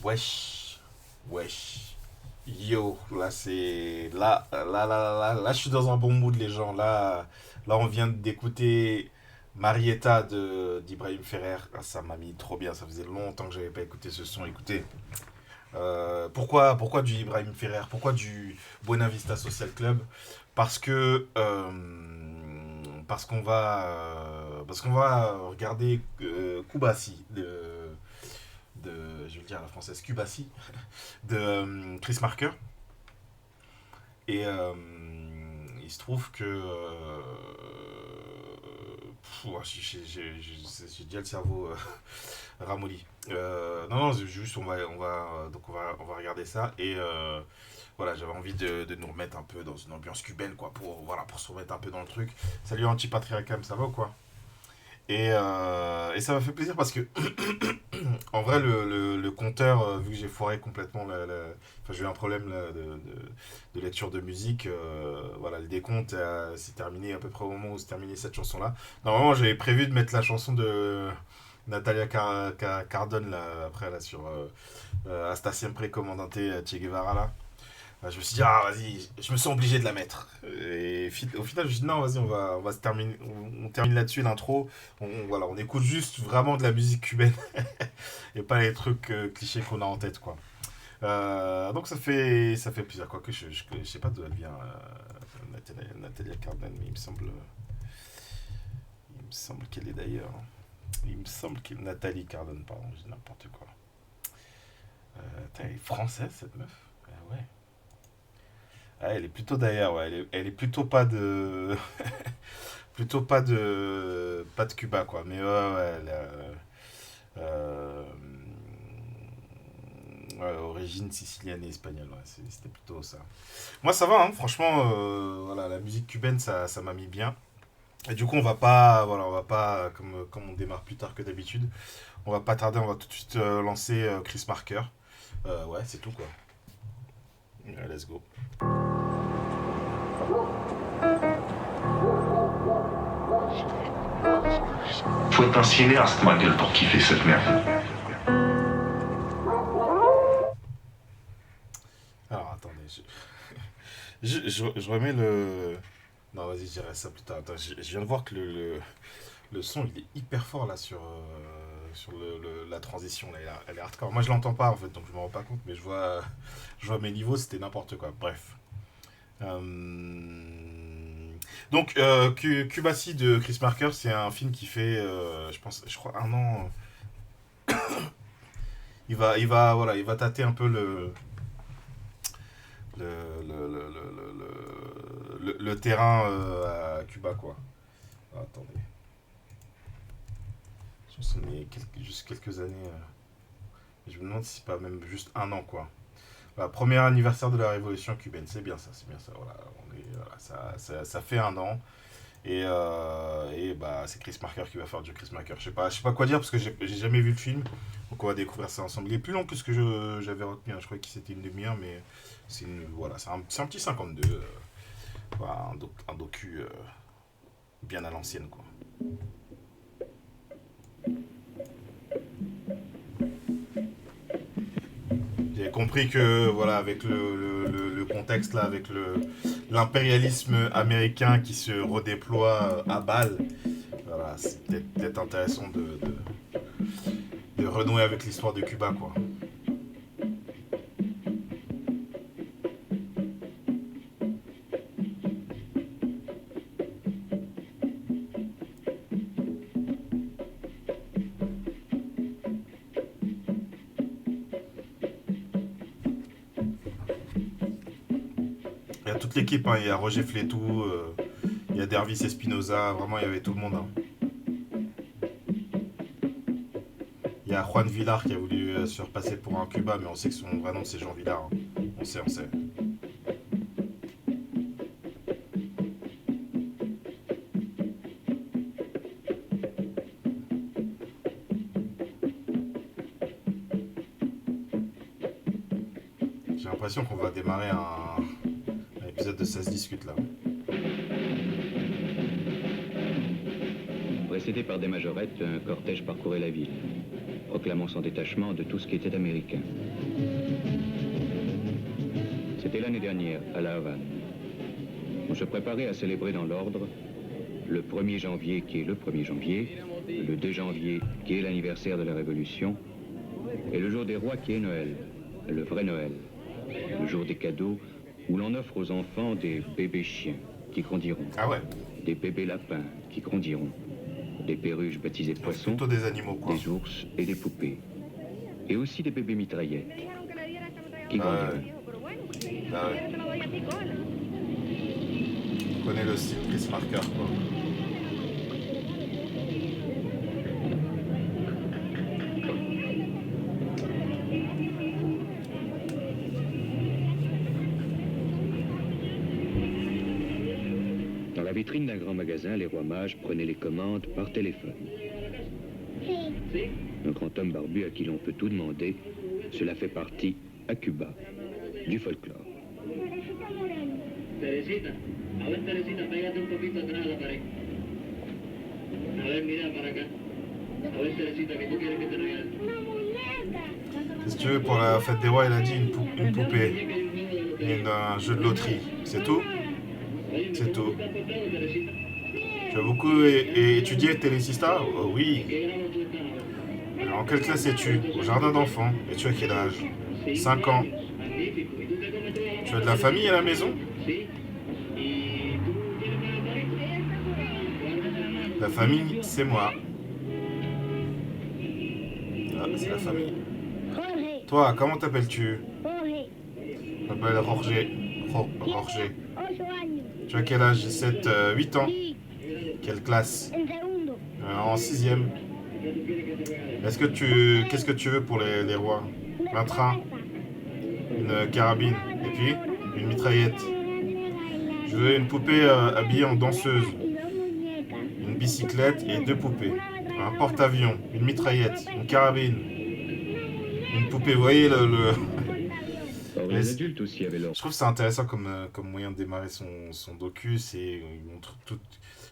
Wesh, wesh. Yo, là c'est. Là, je suis dans un bon mood, les gens. Là on vient d'écouter Marietta d'Ibrahim Ferrer. Ah, ça m'a mis trop bien. Ça faisait longtemps que j'avais pas écouté ce son. Écoutez, pourquoi du Ibrahim Ferrer? Pourquoi du Buena Vista Social Club? Parce que. Parce qu'on va regarder Kubasi je vais le dire à la française, Cubassi, de Chris Marker. Et il se trouve que. J'ai déjà le cerveau ramolli. Non, juste, on va regarder ça. Et voilà, j'avais envie de nous remettre un peu dans une ambiance cubaine, quoi, pour se remettre un peu dans le truc. Salut Antipatriarcam, ça va ou quoi? Et ça m'a fait plaisir parce que en vrai, le compteur, vu que j'ai foiré complètement enfin, j'ai eu un problème là, de lecture de musique, voilà, le décompte s'est terminé à peu près au moment où s'est terminée cette chanson-là. Normalement, j'avais prévu de mettre la chanson de Natalia Cardone, là, après, là, sur Hasta Siempre Comandante Che Guevara, là. Je me suis dit, ah, vas-y, je me sens obligé de la mettre. Et au final, je me suis dit, non, vas-y, on va se terminer, on termine là-dessus l'intro. Voilà, on écoute juste vraiment de la musique cubaine et pas les trucs clichés qu'on a en tête, quoi. Donc ça fait plaisir, quoique je sais pas d'où elle vient, Natalia Cardin, mais il me semble qu'elle est d'ailleurs. Il me semble qu'elle Nathalie Cardin, pardon, je dis n'importe quoi. Elle est française cette meuf. Ouais. Ah, elle est plutôt d'ailleurs, ouais. Elle est plutôt pas de. Plutôt pas de Cuba, quoi. Mais ouais, euh, ouais, origine sicilienne et espagnole, ouais, c'était plutôt ça. Moi, ça va, hein, franchement, voilà, la musique cubaine, ça m'a mis bien. Et du coup, on va pas, comme on démarre plus tard que d'habitude, on va pas tarder, on va tout de suite lancer Chris Marker. Ouais, c'est tout, quoi. Ouais, let's go. Faut être un cinéaste, ma gueule, pour kiffer cette merde. Alors, attendez, je remets le. Non, vas-y, je dirai ça plus tard. Attends, je viens de voir que le son, il est hyper fort là sur la transition. Là, elle est hardcore. Moi, je l'entends pas en fait, donc je me rends pas compte, mais je vois mes niveaux, c'était n'importe quoi. Bref. Donc, Cubassi de Chris Marker, c'est un film qui fait, je crois, un an. Voilà, il va tâter un peu le terrain à Cuba, quoi. Ah, attendez. Je pense qu'on est juste quelques années. Je me demande si c'est pas même juste un an, quoi. Voilà, premier anniversaire de la révolution cubaine, c'est bien ça, c'est bien ça. Voilà, voilà, ça fait un an. Et bah, c'est Chris Marker qui va faire du Chris Marker. Je sais pas quoi dire parce que j'ai jamais vu le film. Donc on va découvrir ça ensemble. Il est plus long que ce que j'avais retenu, hein. Je croyais que c'était une demi-heure, mais voilà, c'est un petit 52. Voilà, un docu bien à l'ancienne, quoi. J'ai compris que, voilà, avec le contexte là, avec l'impérialisme américain qui se redéploie à balle, voilà, c'est peut-être intéressant de renouer avec l'histoire de Cuba, quoi. Il y a toute l'équipe, hein. Il y a Roger Flétou, il y a Dervis Espinoza, vraiment il y avait tout le monde, hein. Il y a Juan Villar qui a voulu se repasser pour un Cuba, mais on sait que son vrai nom c'est Jean Villar, hein. On sait, on sait. J'ai l'impression qu'on va démarrer un épisode de Ça se discute là. Précédé par des majorettes, un cortège parcourait la ville. proclamant son détachement de tout ce qui était américain. C'était l'année dernière, à La Havane. On se préparait à célébrer dans l'ordre le 1er janvier, qui est le 1er janvier, le 2 janvier, qui est l'anniversaire de la Révolution, et le jour des rois, qui est Noël, le vrai Noël, le jour des cadeaux, où l'on offre aux enfants des bébés chiens qui grandiront, Ah ouais, des bébés lapins qui grandiront, des perruches baptisées c'est poissons, plutôt des animaux, quoi. des ours et des poupées, et aussi des bébés mitraillettes qui Ah grandiront. ouais. Ah ouais. On connaît le style Chris Marker, quoi. Dans la vitrine d'un grand magasin, les rois mages prenaient les commandes par téléphone. Un grand homme barbu à qui l'on peut tout demander, cela fait partie, à Cuba, du folklore. Teresita, a ver Teresita, pégate un poquito atrás a la pared. A ver, mira para acá. A ver Teresita, que tú quieres que te regale. Qu'est-ce que tu veux pour la fête des rois? Il a dit une poupée et un jeu de loterie. C'est tout? C'est tout. Tu as beaucoup étudié Télécista? Oui. Alors, en quelle classe es-tu? Au jardin d'enfants. Et tu as quel âge? 5 ans. Tu as de la famille à la maison? La famille, c'est moi. Ah, c'est la famille. Jorge, Toi, comment t'appelles-tu? Jorge, Je m'appelle Jorge. Jorge. 8 años. Tu as quel âge? 7, 8 ans. Sí, Quelle classe? en segundo. En 6e. Qu'est-ce que tu veux pour les rois? Un train, une carabine, et puis une mitraillette. Je veux une poupée habillée en danseuse, Y dos muñecas. une bicyclette et 2 poupées. Un porte-avions, une mitraillette, une carabine, une poupée. Vous voyez Or, Mais les c'est- adultes aussi avaient leur Je trouve que c'est intéressant comme moyen de démarrer son docu. Il montre tout.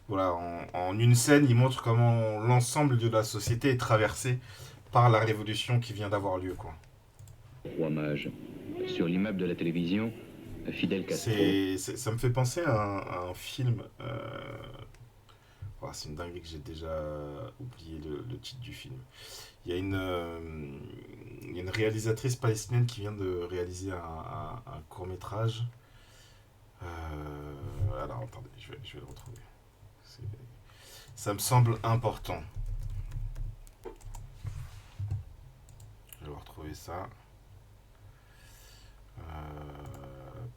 Voilà, en une scène, il montre comment l'ensemble de la société est traversé par la révolution qui vient d'avoir lieu, quoi. rois mages. Sur l'immeuble de la télévision, Fidel Castro. Ça me fait penser à un film. Oh, c'est une dinguerie que j'ai déjà oublié le titre du film. Il y a une réalisatrice palestinienne qui vient de réaliser un court-métrage. Alors, attendez, je vais le retrouver. Ça me semble important. Je vais retrouver ça.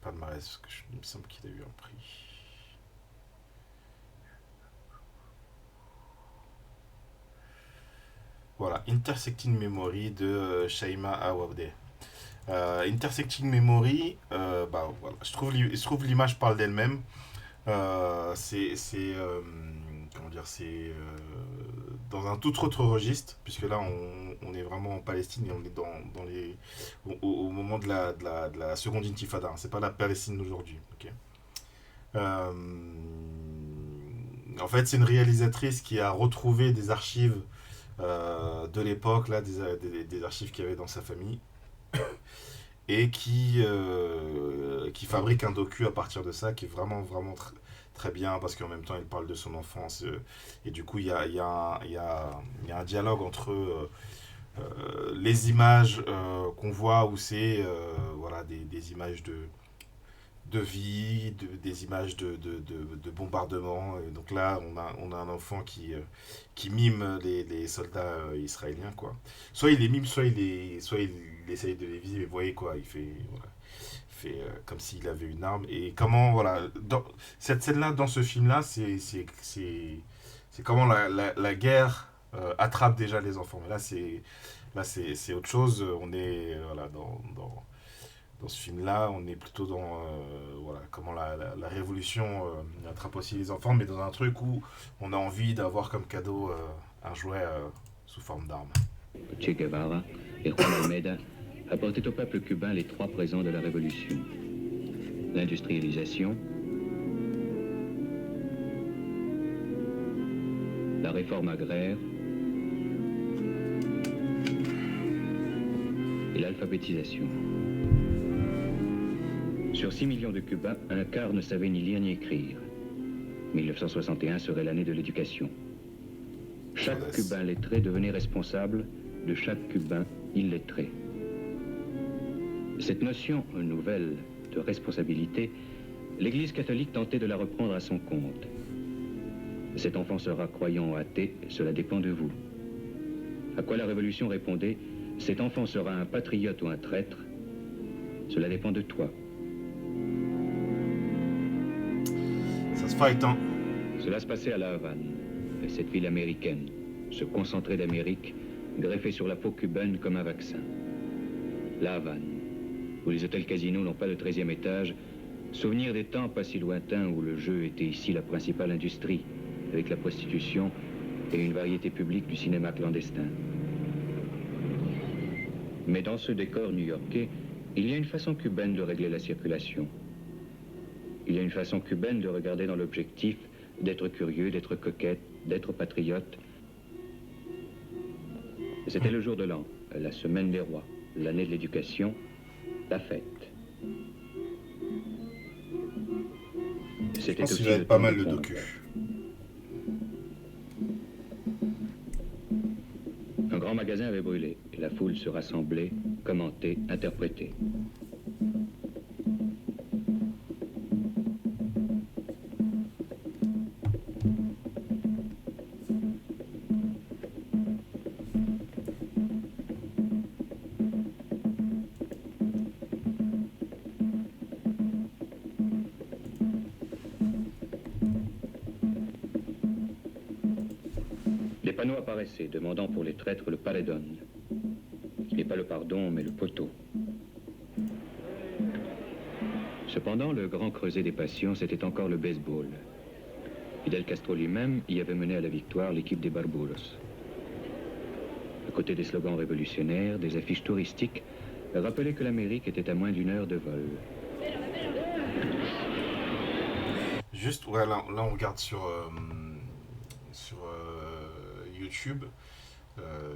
Palmarès, parce que il me semble qu'il a eu un prix. Voilà, Intersecting Memory de Shaima Awabdeh. Intersecting Memory, bah, voilà, je trouve l'image parle d'elle-même. Comment dire, c'est dans un tout autre registre, puisque là on est vraiment en Palestine et on est au moment de la seconde intifada. C'est pas la Palestine d'aujourd'hui. Ok. En fait, c'est une réalisatrice qui a retrouvé des archives de l'époque, là, des archives qu'il y avait dans sa famille, et qui fabrique un docu à partir de ça, qui est vraiment très bien, parce qu'en même temps il parle de son enfance, et du coup il y a un dialogue entre les images qu'on voit, où c'est voilà, des images de vie, des images de bombardement. Et donc là, on a un enfant qui mime les soldats israéliens, quoi. Soit il les mime, soit il essaye de les viser, mais vous voyez quoi, il fait, voilà, comme s'il avait une arme. Et comment, voilà, dans cette scène-là, dans ce film-là, c'est comment la guerre attrape déjà les enfants. Mais là, c'est autre chose. On est, voilà, dans ce film-là, on est plutôt dans voilà, comment la révolution attrape aussi les enfants, mais dans un truc où on a envie d'avoir comme cadeau un jouet sous forme d'arme. Che Guevara et Juan Almeida apportaient au peuple cubain les 3 présents de la Révolution. L'industrialisation, la réforme agraire et l'alphabétisation. Sur 6 millions de Cubains, un quart ne savait ni lire ni écrire. 1961 serait l'année de l'éducation. Chaque Cubain lettré devenait responsable de chaque Cubain illettré. Cette notion nouvelle de responsabilité, l'Église catholique tentait de la reprendre à son compte. Cet enfant sera croyant ou athée, cela dépend de vous. À quoi la Révolution répondait, cet enfant sera un patriote ou un traître, cela dépend de toi. Ça se fight, hein. Cela se passait à La Havane, cette ville américaine, ce concentré d'Amérique, greffé sur la peau cubaine comme un vaccin. La Havane, où les hôtels casinos n'ont pas le 13e étage, souvenir des temps pas si lointains où le jeu était ici la principale industrie, avec la prostitution et une variété publique du cinéma clandestin. Mais dans ce décor new-yorkais, il y a une façon cubaine de régler la circulation. Il y a une façon cubaine de regarder dans l'objectif, d'être curieux, d'être coquette, d'être patriote. C'était le jour de l'an, la semaine des rois, l'année de l'éducation, la fête. Je pense qu'il va être pas mal le docu. Un grand magasin avait brûlé et la foule se rassemblait, commentait, interprétait. Les panneaux apparaissaient, demandant pour les traîtres le paredon. Et pas le pardon, mais le poteau. Cependant, le grand creuset des passions, c'était encore le baseball. Fidel Castro lui-même y avait mené à la victoire l'équipe des Barbudos. À côté des slogans révolutionnaires, des affiches touristiques rappelaient que l'Amérique était à moins d'une heure de vol. Juste, ouais, là on regarde sur YouTube.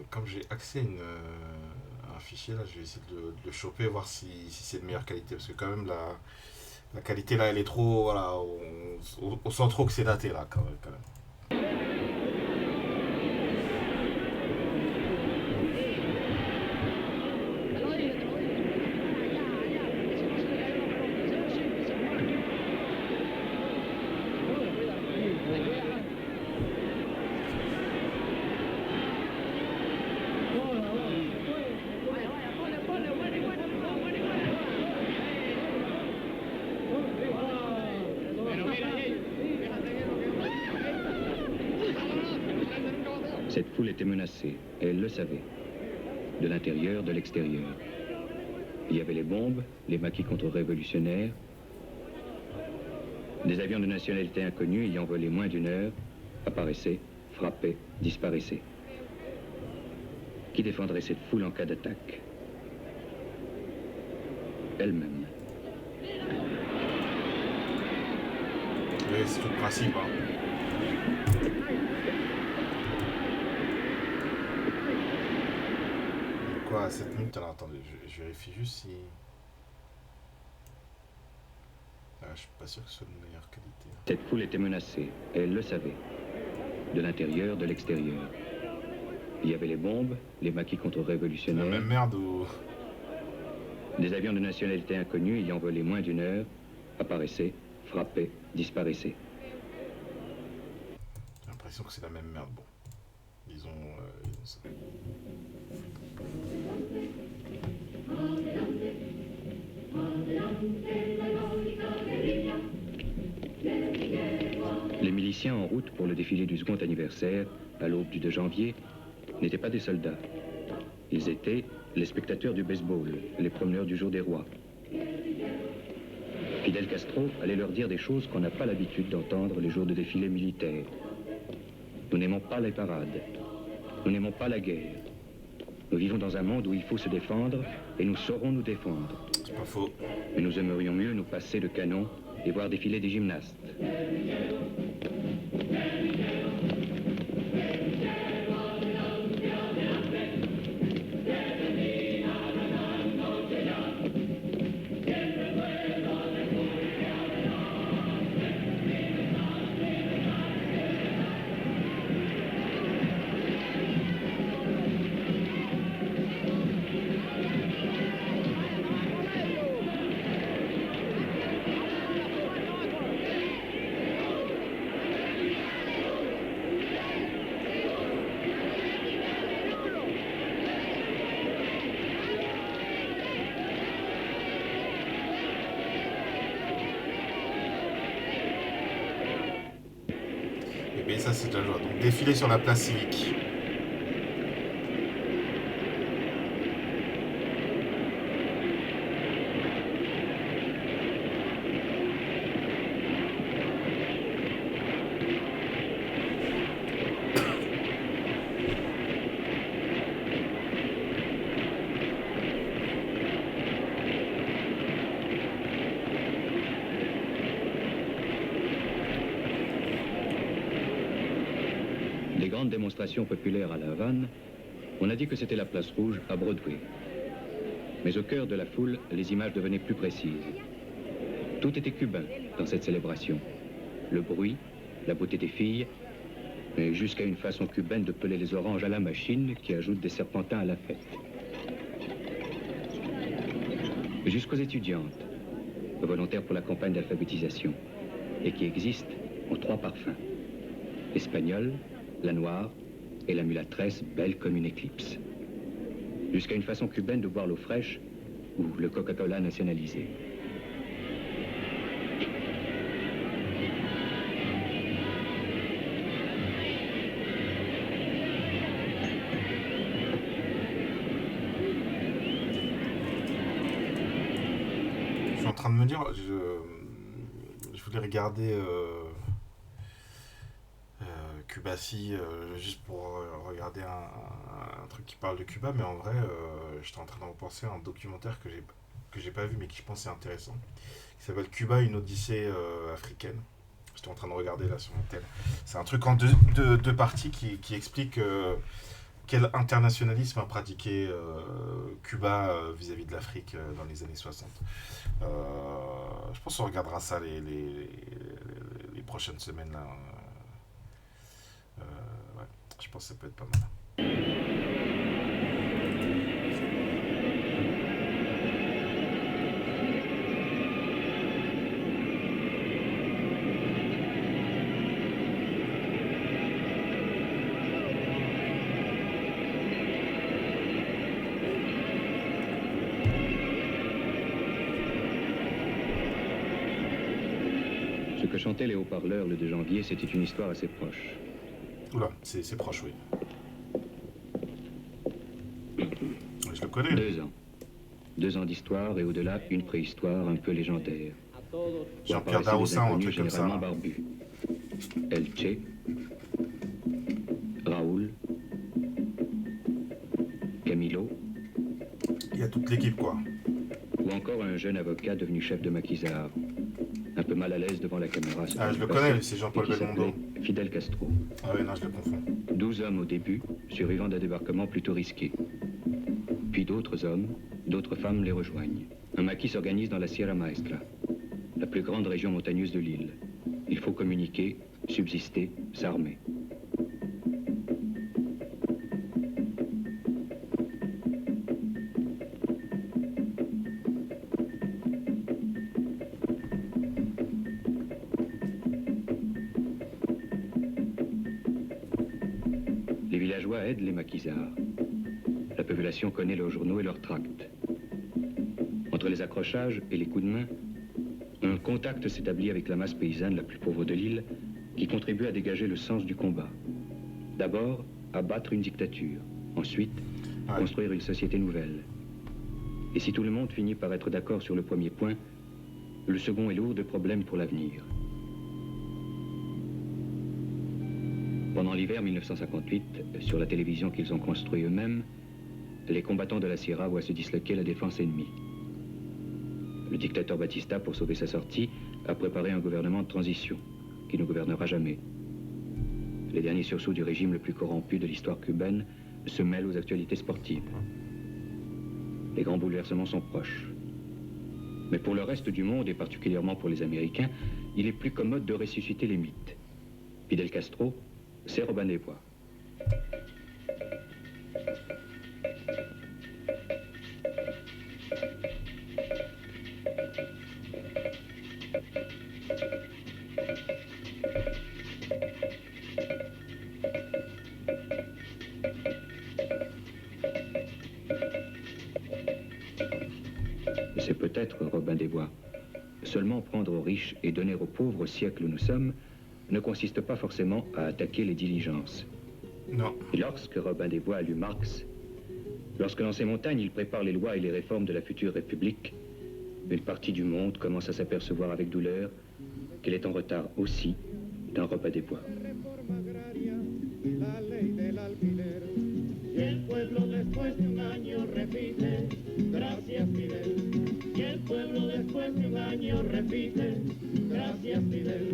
Comme j'ai accès à un fichier, là, je vais essayer de le choper, voir si c'est de meilleure qualité. Parce que quand même, la qualité, là, elle est trop... Voilà, on sent trop que c'est daté, là, quand même. Cette foule était menacée, et elle le savait. De l'intérieur, de l'extérieur. Il y avait les bombes, les maquis contre-révolutionnaires, des avions de nationalité inconnue ayant volé moins d'une heure, apparaissaient, frappaient, disparaissaient. Qui défendrait cette foule en cas d'attaque? Elle-même. Oui, c'est tout le principe, hein. Quoi, à 7 minutes? Alors attendez, je vérifie juste si... Ah, je suis pas sûr que ce soit de meilleure qualité. Cette foule était menacée, et elle le savait. De l'intérieur, de l'extérieur. Il y avait les bombes, les maquis La contre-révolutionnaires, même merde ou... des avions de nationalité inconnue ayant volé moins d'une heure, apparaissaient, frappaient, disparaissaient. J'ai l'impression que c'est la même merde, bon. Ils ont ça. Les miliciens en route pour le défilé du second anniversaire, à l'aube du 2 janvier, n'étaient pas des soldats. Ils étaient les spectateurs du baseball, les promeneurs du jour des rois. Fidel Castro allait leur dire des choses qu'on n'a pas l'habitude d'entendre les jours de défilé militaire. Nous n'aimons pas les parades. Nous n'aimons pas la guerre. Nous vivons dans un monde où il faut se défendre et nous saurons nous défendre. C'est pas faux. Mais nous aimerions mieux nous passer de canon et voir défiler des gymnastes. Mais ça, c'est déjà joué. Donc, défilé sur la place civique. Des grandes démonstrations populaires à La Havane, on a dit que c'était la place rouge à Broadway. Mais au cœur de la foule, les images devenaient plus précises. Tout était cubain dans cette célébration. Le bruit, la beauté des filles, et jusqu'à une façon cubaine de peler les oranges à la machine qui ajoute des serpentins à la fête. Jusqu'aux étudiantes, volontaires pour la campagne d'alphabétisation, et qui existent en 3 parfums. L'espagnol, la noire et la mulâtresse belle comme une éclipse. Jusqu'à une façon cubaine de boire l'eau fraîche ou le Coca-Cola nationalisé. Je suis en train de me dire, je voulais regarder Cubassi juste pour regarder un truc qui parle de Cuba, mais en vrai, j'étais en train de repenser à un documentaire que j'ai pas vu, mais qui je pense est intéressant, qui s'appelle Cuba, une odyssée africaine. J'étais en train de regarder là sur mon tel. C'est un truc en deux parties qui explique quel internationalisme a pratiqué Cuba vis-à-vis de l'Afrique dans les années 60. Je pense qu'on regardera ça les prochaines semaines là. Ouais, je pense que ça peut être pas mal. Ce que chantaient les haut-parleurs le 2 janvier, c'était une histoire assez proche. Oula, c'est proche, oui. Je le connais. 2 ans. 2 ans d'histoire et au-delà, une préhistoire un peu légendaire. Jean-Pierre Daroussin, un truc comme ça. Généralement barbus. El Che, Raoul, Camilo, Il y a toute l'équipe, quoi. ou encore un jeune avocat devenu chef de maquisard, un peu mal à l'aise devant la caméra. Ah, je le connais, c'est Jean-Paul et qui Belmondo. s'appelait Fidel Castro. Ah oui, non, je le confonds. 12 hommes au début, survivants d'un débarquement plutôt risqué. Puis d'autres hommes, d'autres femmes les rejoignent. Un maquis s'organise dans la Sierra Maestra, la plus grande région montagneuse de l'île. Il faut communiquer, subsister, s'armer. Les villageois aident les maquisards. La population connaît leurs journaux et leurs tracts. Entre les accrochages et les coups de main, un contact s'établit avec la masse paysanne la plus pauvre de l'île qui contribue à dégager le sens du combat. D'abord, abattre une dictature. Ensuite, construire une société nouvelle. Et si tout le monde finit par être d'accord sur le premier point, le second est lourd de problèmes pour l'avenir. Pendant l'hiver 1958, sur la télévision qu'ils ont construit eux-mêmes, les combattants de la Sierra voient se disloquer la défense ennemie. Le dictateur Batista, pour sauver sa sortie, a préparé un gouvernement de transition, qui ne gouvernera jamais. Les derniers sursauts du régime le plus corrompu de l'histoire cubaine se mêlent aux actualités sportives. Les grands bouleversements sont proches. Mais pour le reste du monde, et particulièrement pour les Américains, il est plus commode de ressusciter les mythes. Fidel Castro, c'est Robin des Bois. C'est peut-être Robin des Bois. Seulement prendre aux riches et donner aux pauvres au siècle où nous sommes ne consiste pas forcément à attaquer les diligences. Non. Et lorsque Robin des Bois a lu Marx, lorsque dans ces montagnes il prépare les lois et les réformes de la future République, une partie du monde commence à s'apercevoir avec douleur qu'elle est en retard aussi d'un Robin des Bois. Y el pueblo después de un año repite, gracias Fidel. Y el pueblo después de un año repite, gracias Fidel.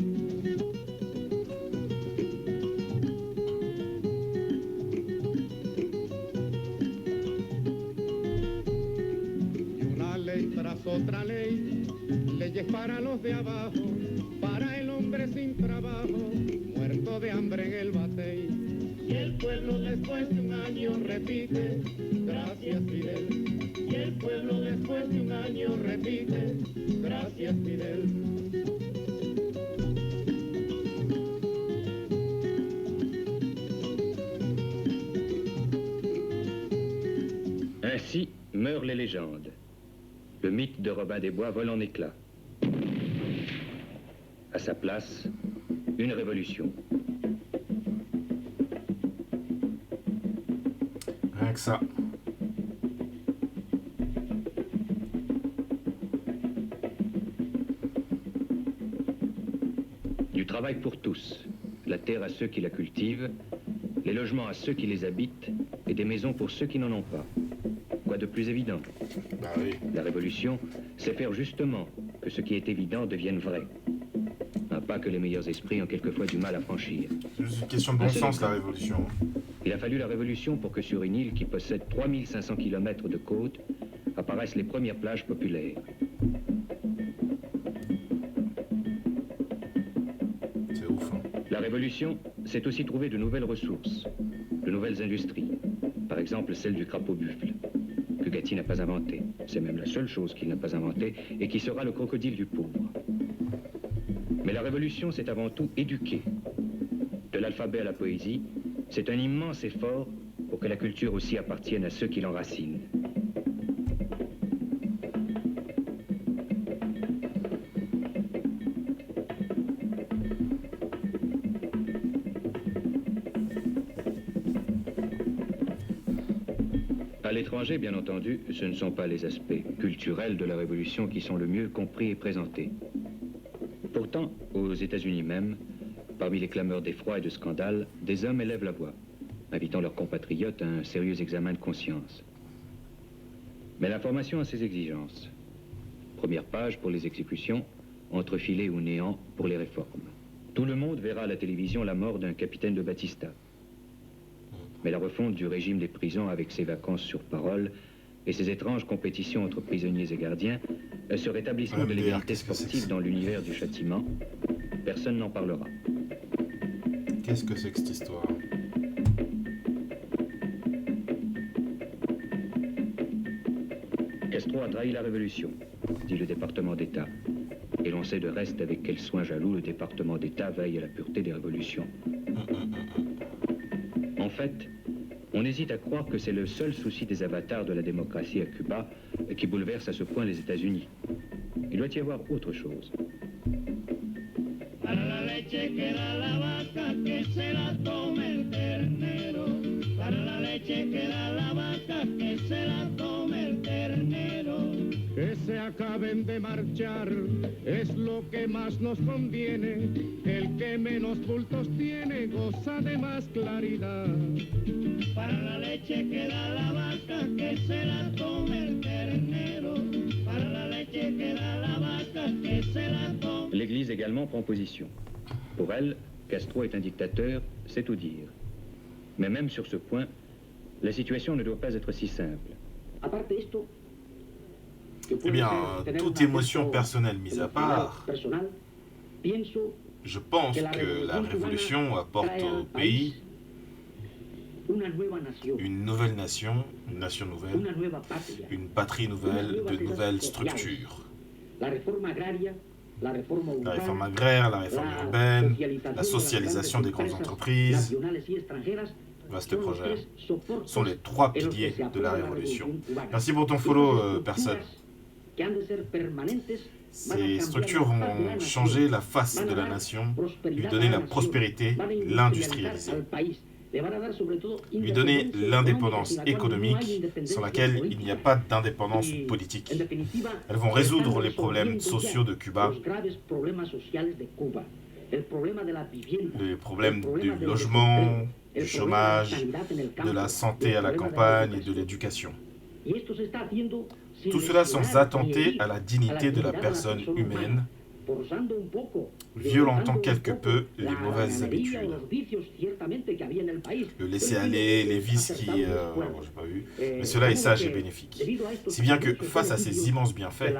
Y una ley tras otra ley, leyes para los de abajo, para el hombre sin trabajo, muerto de hambre en el batey. Y el pueblo después de un año repite, gracias Fidel. Y el pueblo después de un año repite, gracias Fidel. Ainsi meurent les légendes. Le mythe de Robin des Bois vole en éclats. À sa place, une révolution. Rien que ça. Du travail pour tous, la terre à ceux qui la cultivent, les logements à ceux qui les habitent et des maisons pour ceux qui n'en ont pas. Quoi de plus évident? Bah oui. La révolution, c'est faire justement que ce qui est évident devienne vrai. Un pas que les meilleurs esprits ont quelquefois du mal à franchir. C'est juste une question de bon sens, la révolution. Il a fallu la révolution pour que sur une île qui possède 3500 km de côte apparaissent les premières plages populaires. C'est ouf, hein. La révolution, c'est aussi trouver de nouvelles ressources, de nouvelles industries. Par exemple, celle du crapaud buffle, que Gatti n'a pas inventé. C'est même la seule chose qu'il n'a pas inventée et qui sera le crocodile du pauvre. Mais la révolution, c'est avant tout éduquer. De l'alphabet à la poésie, c'est un immense effort pour que la culture aussi appartienne à ceux qui l'enracinent. À l'étranger, bien entendu, ce ne sont pas les aspects culturels de la révolution qui sont le mieux compris et présentés. Pourtant, aux États-Unis même, parmi les clameurs d'effroi et de scandale, des hommes élèvent la voix, invitant leurs compatriotes à un sérieux examen de conscience. Mais l'information a ses exigences. Première page pour les exécutions, entrefilées ou néant pour les réformes. Tout le monde verra à la télévision la mort d'un capitaine de Batista. Mais la refonte du régime des prisons avec ses vacances sur parole et ses étranges compétitions entre prisonniers et gardiens, ce rétablissement de l'égalité sportive dans l'univers du châtiment, personne n'en parlera. Qu'est-ce que c'est que cette histoire? Castro a trahi la révolution, dit le département d'État. Et l'on sait de reste avec quel soin jaloux le département d'État veille à la pureté des révolutions. En fait, on hésite à croire que c'est le seul souci des avatars de la démocratie à Cuba qui bouleverse à ce point les États-Unis. Il doit y avoir autre chose. Para la leche queda la vaca que se la tome el ternero. Para la leche queda la vaca que se la tome el ternero. Que se acaben de marchar es lo que más nos conviene. El que menos bultos tiene goza de más claridad. Para la leche queda la vaca que se la tome el ternero. Para la leche queda la vaca que se la tome. L'Église également prend position. Pour elle, Castro est un dictateur, c'est tout dire. Mais même sur ce point, la situation ne doit pas être si simple. Eh bien, toute émotion personnelle mise à part, je pense que la révolution apporte au pays une nouvelle nation, une nation nouvelle, une patrie nouvelle, de nouvelles structures. La réforme agraire, la réforme urbaine, la socialisation des grandes entreprises, vaste projet, sont les trois piliers de la révolution. Merci pour ton follow, personne. Ces structures vont changer la face de la nation, lui donner la prospérité, l'industrialiser, lui donner l'indépendance économique sans laquelle il n'y a pas d'indépendance politique. Elles vont résoudre les problèmes sociaux de Cuba, les problèmes du logement, du chômage, de la santé à la campagne et de l'éducation. Tout cela sans attenter à la dignité de la personne humaine, violentant quelque peu les mauvaises habitudes. Le laisser-aller, les vices qui... bon, j'ai pas vu. Mais cela est sage et bénéfique. Si bien que face à ces immenses bienfaits,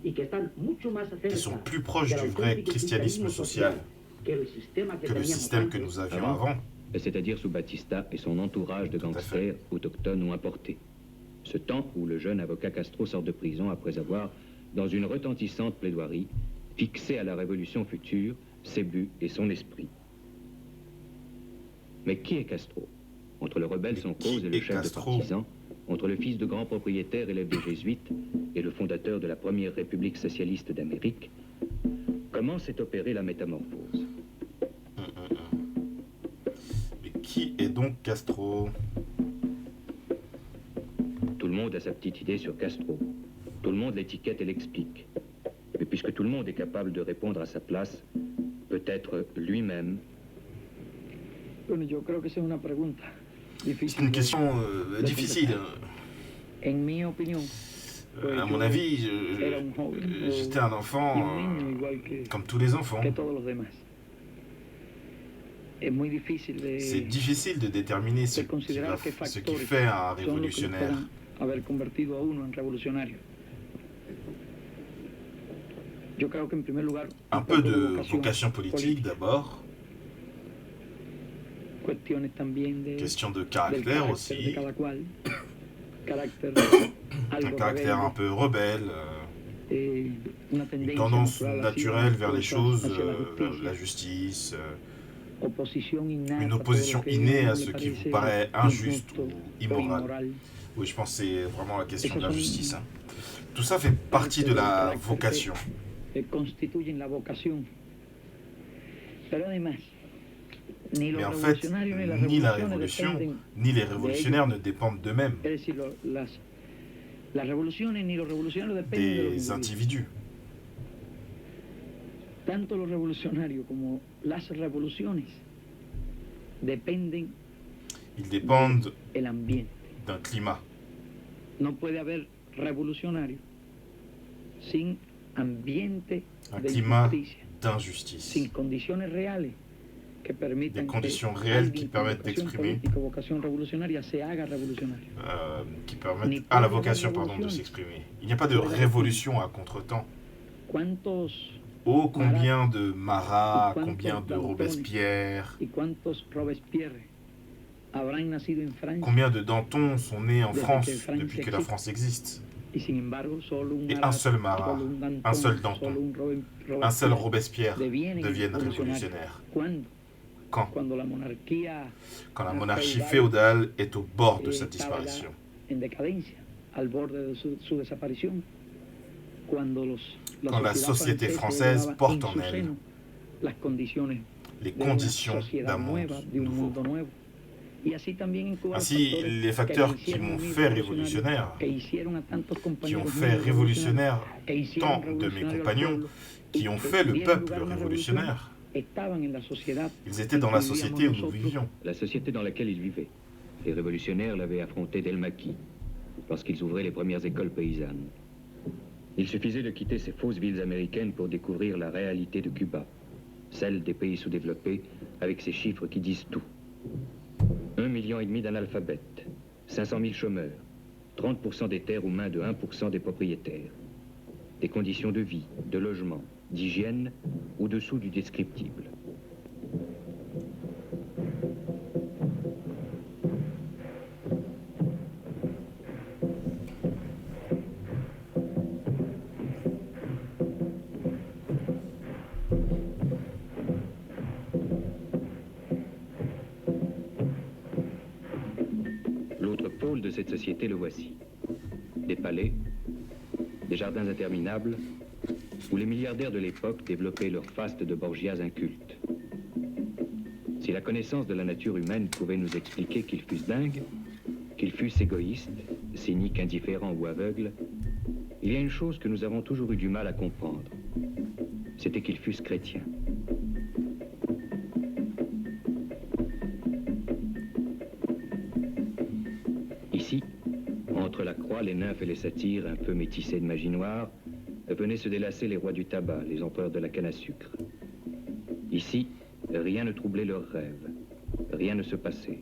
qui sont plus proches du vrai christianisme social que le système que nous avions avant, c'est-à-dire sous Batista et son entourage de gangsters autochtones ont apporté. Ce temps où le jeune avocat Castro sort de prison après avoir, dans une retentissante plaidoirie, fixé à la révolution future ses buts et son esprit. Mais qui est Castro? Entre le rebelle sans cause et le chef de partisan, entre le fils de grand propriétaire, élève des jésuites, et le fondateur de la première république socialiste d'Amérique, comment s'est opérée la métamorphose? Qui est donc Castro? Tout le monde a sa petite idée sur Castro. Tout le monde l'étiquette et l'explique. Mais puisque tout le monde est capable de répondre à sa place, peut-être lui-même. C'est une question difficile. À mon avis, j'étais un enfant comme tous les enfants. C'est difficile de déterminer ce qui fait un révolutionnaire. Un peu de vocation politique d'abord. Question de caractère aussi. Un caractère un peu rebelle. Une tendance naturelle vers les choses, vers la justice. Une opposition innée à ce qui vous paraît injuste ou immoral. Oui, je pense que c'est vraiment la question de la justice. Tout ça fait partie de la vocation. Mais en fait, ni la révolution, ni les révolutionnaires ne dépendent d'eux-mêmes, des individus. Tanto los revolucionarios como las revoluciones dependen Ils dépendent del ambiente. d'un climat. No puede haber revolucionario sin ambiente Un de climat injusticia, d'injustice. sin condiciones reales que permitan Des conditions que réelles alguien qui con permettent vocación d'exprimer, política, vocación revolucionaria se haga revolucionario. qui permettent à la vocation de s'exprimer. Il n'y a pas de révolution à contre-temps. ¿Cuántos Oh, combien de Marat, combien de Robespierre, y cuántos Robespierre habrán nacido en Francia? combien de Danton sont nés en Depuis France que Francia depuis que la existe. France existe. Y sin embargo, solo un Et un Marat, seul Marat, solo un Danton, un seul Danton, solo un un seul Robespierre Robespierre devienen deviennent revolucionarios. révolutionnaires. ¿Cuándo? Quand? Cuando la monarquía Quand la monarchie féodale est au bord de sa disparition. en decadencia, al borde de su desaparición, cuando Quand la société française porte en elle las condiciones les de una conditions sociedad d'un monde nueva, de un nouveau. mundo nuevo. Y así también en Cuba Ainsi, les facteurs qui m'ont fait révolutionnaire, qui ont fait révolutionnaire tant de mes compagnons, qui ont fait le peuple révolutionnaire, ils étaient dans la société où nous vivions. La société dans laquelle ils vivaient. Les révolutionnaires l'avaient affronté dès le maquis, lorsqu'ils ouvraient les premières écoles paysannes. Il suffisait de quitter ces fausses villes américaines pour découvrir la réalité de Cuba, celle des pays sous-développés, avec ces chiffres qui disent tout. 1,5 million d'analphabètes, 500 000 chômeurs, 30% des terres aux mains de 1% des propriétaires. Des conditions de vie, de logement, d'hygiène, au-dessous du descriptible. L'autre pôle de cette société, le voici. Des palais, des jardins interminables, où les milliardaires de l'époque développaient leur faste de Borgias inculte. Si la connaissance de la nature humaine pouvait nous expliquer qu'ils fussent dingues, qu'ils fussent égoïstes, cyniques, indifférents ou aveugles, il y a une chose que nous avons toujours eu du mal à comprendre. C'était qu'ils fussent chrétiens. Ici, entre la croix, les nymphes et les satyres, un peu métissés de magie noire, venaient se délasser les rois du tabac, les empereurs de la canne à sucre. Ici, rien ne troublait leurs rêves, rien ne se passait.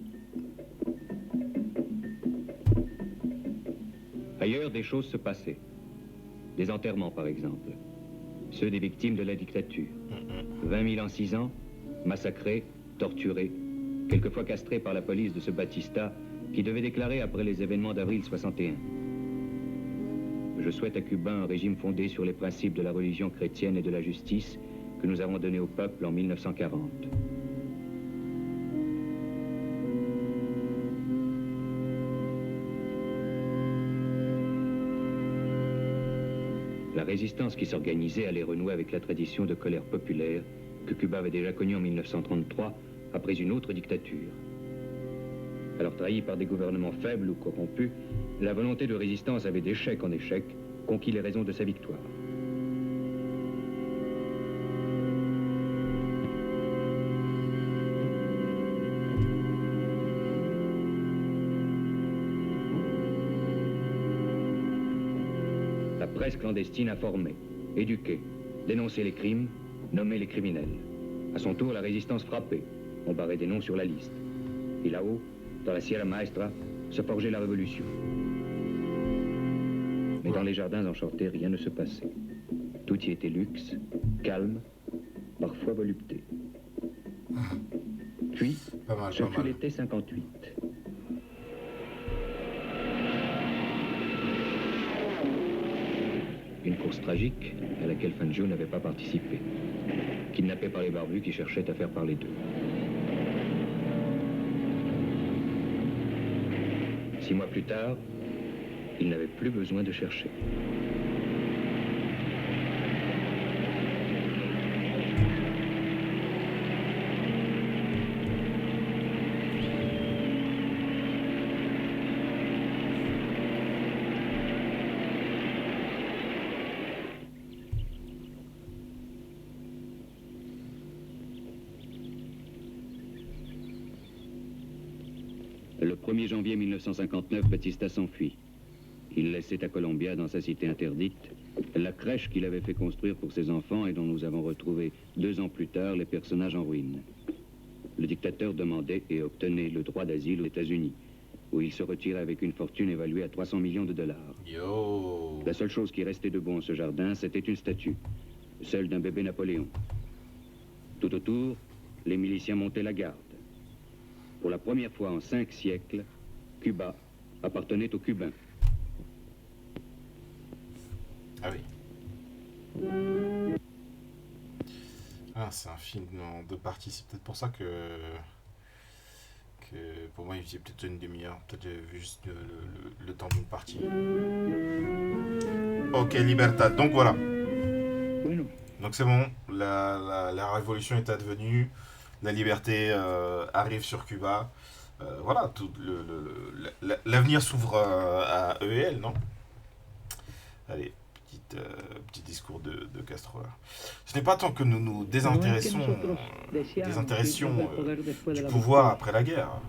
Ailleurs, des choses se passaient. Des enterrements, par exemple. Ceux des victimes de la dictature. 20 000 en 6 ans, massacrés, torturés, quelquefois castrés par la police de ce Batista qui devait déclarer après les événements d'avril 61. Je souhaite à Cuba un régime fondé sur les principes de la religion chrétienne et de la justice que nous avons donnés au peuple en 1940. La résistance qui s'organisait allait renouer avec la tradition de colère populaire que Cuba avait déjà connue en 1933 après une autre dictature. Alors trahi par des gouvernements faibles ou corrompus, la volonté de résistance avait d'échec en échec conquis les raisons de sa victoire. La presse clandestine a formé, éduqué, dénoncé les crimes, nommé les criminels. À son tour, la résistance frappait. On barrait des noms sur la liste. Et là-haut, dans la Sierra Maestra, se forgeait la révolution. Mais dans les jardins enchantés, rien ne se passait. Tout y était luxe, calme, parfois volupté. Puis, ce fut l'été 58. Une course tragique à laquelle Fangio n'avait pas participé. Kidnappé par les barbus qui cherchaient à faire parler d'eux. 6 mois plus tard, il n'avait plus besoin de chercher. Le 1er janvier 1959, Batista s'enfuit. Il laissait à Colombia, dans sa cité interdite, la crèche qu'il avait fait construire pour ses enfants et dont nous avons retrouvé 2 ans plus tard les personnages en ruine. Le dictateur demandait et obtenait le droit d'asile aux États-Unis, où il se retirait avec une fortune évaluée à 300 millions de dollars. Yo. La seule chose qui restait debout en ce jardin, c'était une statue, celle d'un bébé Napoléon. Tout autour, les miliciens montaient la garde. Pour la première fois en 5 siècles, Cuba appartenait aux Cubains. Ah oui. Ah, c'est un film en 2 parties. C'est peut-être pour ça que pour moi, il faisait peut-être une demi-heure. Peut-être j'ai vu juste le temps d'une partie. Ok, Libertad. Donc voilà. Donc c'est bon. La révolution est advenue. La liberté arrive sur Cuba. Voilà, tout l'avenir s'ouvre à eux et elle, non? Allez, petit discours de Castro là. Ce n'est pas tant que nous nous désintéressions du pouvoir après la guerre.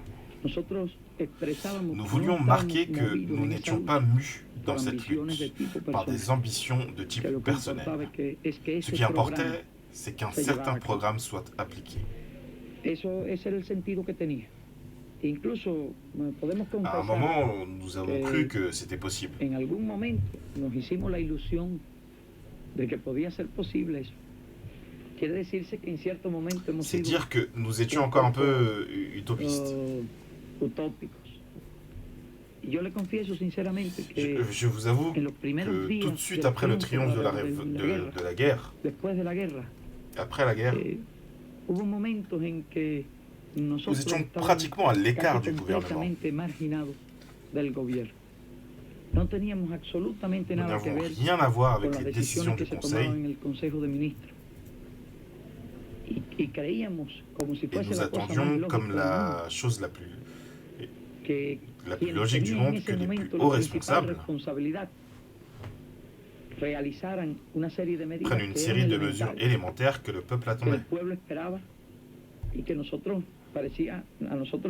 Nous voulions marquer que nous n'étions pas mus dans cette lutte par des ambitions de type personnel. Ce qui importait, c'est qu'un certain programme soit appliqué. À un moment, nous avons cru que c'était possible. C'est dire que nous étions encore un peu utopistes. Je vous avoue que tout de suite après le triomphe de la guerre, après la guerre, nous étions pratiquement à l'écart du gouvernement. No teníamos absolutamente Nous nada que n'avons ver rien à voir con avec las les décisions decisiones que du se tomaban Conseil en el Consejo de Ministros. Y creíamos, como si et fuese nous la cosa más attendions lógica comme del mundo, la chose que la plus quienes logique du tenían en monde ese que les plus momento hauts la principal responsables responsabilidad realizaran una serie de medidas prennent une que série eran de mesures elementales, élémentaires que le peuple que el attendait. pueblo esperaba y que a nosotros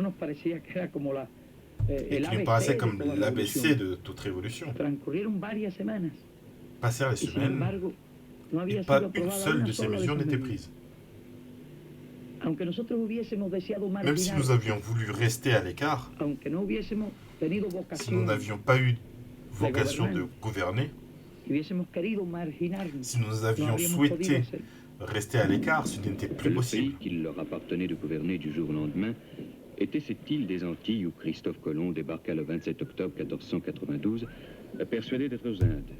nos parecía que era como Et el qui nous ABC paraissait de comme toda l'ABC revolución. de toute révolution. Transcurrieron varias semanas Passèrent les y sin semaines embargo no había et pas sido une aprobada seule una de ces sola de mesures esas n'était medidas. prise. Aunque nosotros hubiésemos deseado Même si marginar, nous avions voulu rester à l'écart, aunque no hubiésemos tenido si nous vocación, n'avions pas eu vocation de gouverner, hubiésemos querido marginarnos, si nous no avions habríamos podido souhaité hacer. rester à l'écart, ce n'était Le plus pays possible. qu'il leur appartenait de gouverner du jour au lendemain était cette île des Antilles où Christophe Colomb débarqua le 27 octobre 1492, persuadé d'être aux Indes.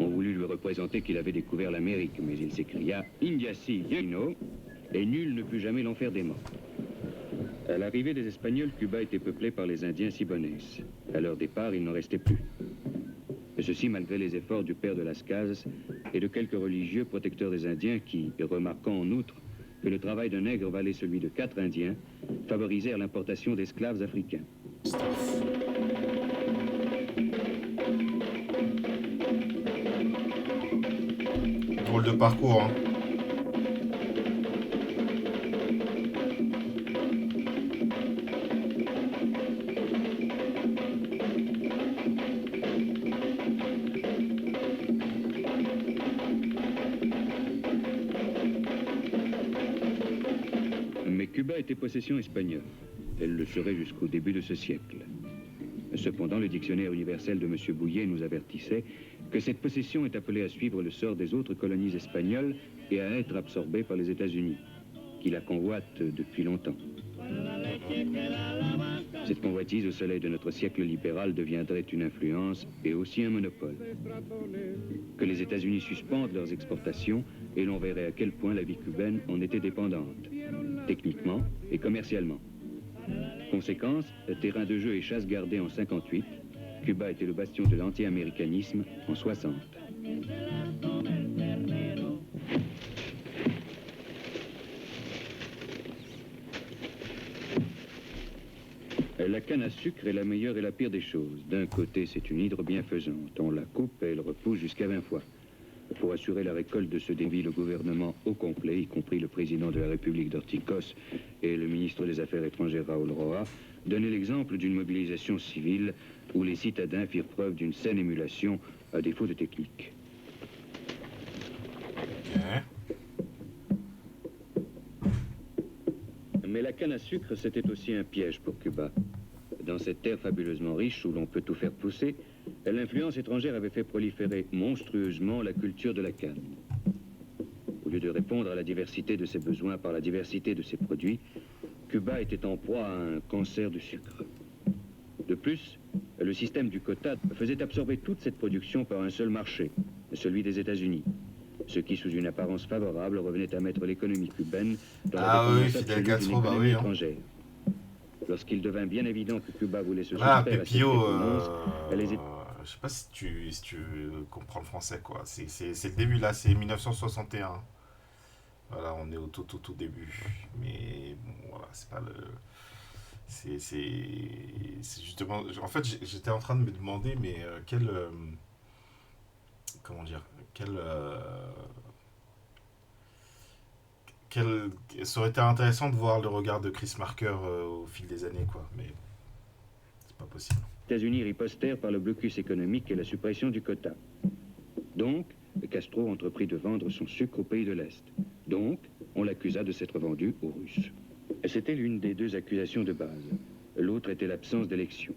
On voulut lui représenter qu'il avait découvert l'Amérique, mais il s'écria « India si, no » et nul ne put jamais l'en faire des morts. À l'arrivée des Espagnols, Cuba était peuplé par les Indiens Cibones. À leur départ, il n'en restait plus. Ceci malgré les efforts du père de Las Casas et de quelques religieux protecteurs des Indiens qui, remarquant en outre que le travail d'un nègre valait celui de 4 Indiens, favorisèrent l'importation d'esclaves africains. Drôle de parcours, hein. Mais Cuba était possession espagnole. Elle le serait jusqu'au début de ce siècle. Cependant, le dictionnaire universel de M. Bouillet nous avertissait que cette possession est appelée à suivre le sort des autres colonies espagnoles et à être absorbée par les États-Unis, qui la convoitent depuis longtemps. Cette convoitise au soleil de notre siècle libéral deviendrait une influence et aussi un monopole. Que les États-Unis suspendent leurs exportations et l'on verrait à quel point la vie cubaine en était dépendante, techniquement et commercialement. Conséquence, terrain de jeu et chasse gardée en 58, Cuba était le bastion de l'anti-américanisme en 60. La canne à sucre est la meilleure et la pire des choses. D'un côté, c'est une hydre bienfaisante. On la coupe et elle repousse jusqu'à 20 fois. Pour assurer la récolte de ce dévie, le gouvernement au complet, y compris le président de la République d'Orticos et le ministre des Affaires étrangères Raoul Roa, donnait l'exemple d'une mobilisation civile où les citadins firent preuve d'une saine émulation à défaut de technique. Ok. Mais la canne à sucre, c'était aussi un piège pour Cuba. Dans cette terre fabuleusement riche où l'on peut tout faire pousser, l'influence étrangère avait fait proliférer monstrueusement la culture de la canne. Au lieu de répondre à la diversité de ses besoins par la diversité de ses produits, Cuba était en proie à un cancer du sucre. De plus, le système du quota faisait absorber toute cette production par un seul marché, celui des États-Unis. Ce qui, sous une apparence favorable, revenait à mettre l'économie cubaine dans la dépendance absolue d'une économie étrangère. Lorsqu'il devint bien évident que Cuba voulait se soustraire à cette Pépio, dépendance, je sais pas si tu comprends le français, quoi. C'est le début, là, c'est 1961. Voilà, on est au tout début. Mais bon, voilà, c'est pas le... C'est justement... En fait, j'étais en train de me demander, mais comment dire, ça aurait été intéressant de voir le regard de Chris Marker au fil des années, quoi, mais c'est pas possible. Les États-Unis ripostèrent par le blocus économique et la suppression du quota. Donc, Castro entreprit de vendre son sucre aux pays de l'Est. Donc, on l'accusa de s'être vendu aux Russes. C'était l'une des deux accusations de base. L'autre était l'absence d'élection.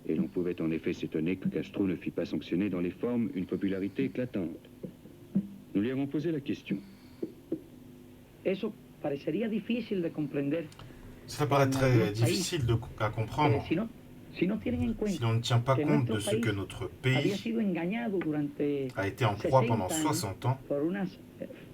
Et l'on pouvait en effet s'étonner que Castro ne fît pas sanctionner dans les formes une popularité éclatante. Nous lui avons posé la question. Eso parecería difícil de comprender. Ça paraît très difficile à comprendre si no tienen en cuenta si l'on ne tient pas que compte de nuestro ce que país notre había pays sido engañado durante a été en proie 60 pendant años 60 ans por unas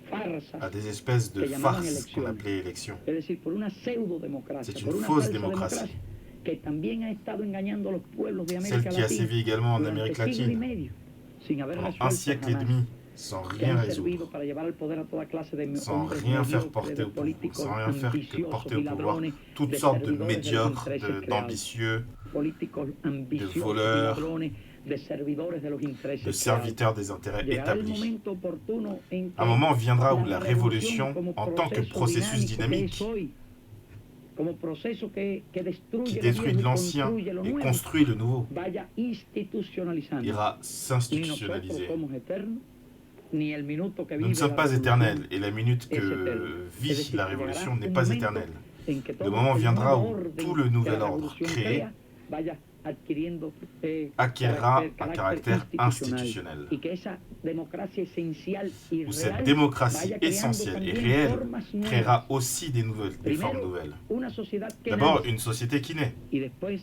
farsas, à des espèces de que llamaban farces qu'on elecciones. appelait élections. es decir, por una pseudo-democracia, C'est por une una fausse falsa démocratie. democracia, que también ha estado engañando a los pueblos de Celle América qui a Latina sévi également en durante Amérique siglo y latine medio, sin haber pendant un resuelto siècle et jamás, demi, sans que rien han résoudre, servido para llevar al poder a toda clase de sans hombres rien faire mediocres, porter de au pouvoir, políticos sans rien faire que ambiciosos porter y au pouvoir ladrones, toutes de sortes de servidores de los médiocres, intereses creados, d'ambitieux, políticos ambiciosos y voleurs, ladrones, de servidores de los de intereses creados. serviteurs des intérêts Llegará el établis. momento oportuno en que Un moment viendra où la révolution révolution, como en tant que proceso processus dinámico que dynamique, es hoy, como proceso que qui destruye lo détruit viejo y l'ancien construye lo et nuevo, construit le nouveau, vaya institucionalizando. ira Ni nosotros s'institutionnaliser. somos eternos, ni el minuto que Nous ne vive sommes la pas revolución éternels, et la minute es eterna. que Es vit decir, la que révolution llegará n'est un pas momento éternelle. en que Le todo moment el viendra nuevo où orden tout le que nouvel la ordre revolución créé crea vaya adquiriendo acquérera un caractère institutionnel, y que esa democracia esencial y où cette real démocratie vaya creando essentielle et también réelle formas nuevas. créera aussi des formes Primero, nouvelles. una sociedad que D'abord, nace, une société qui naît. y después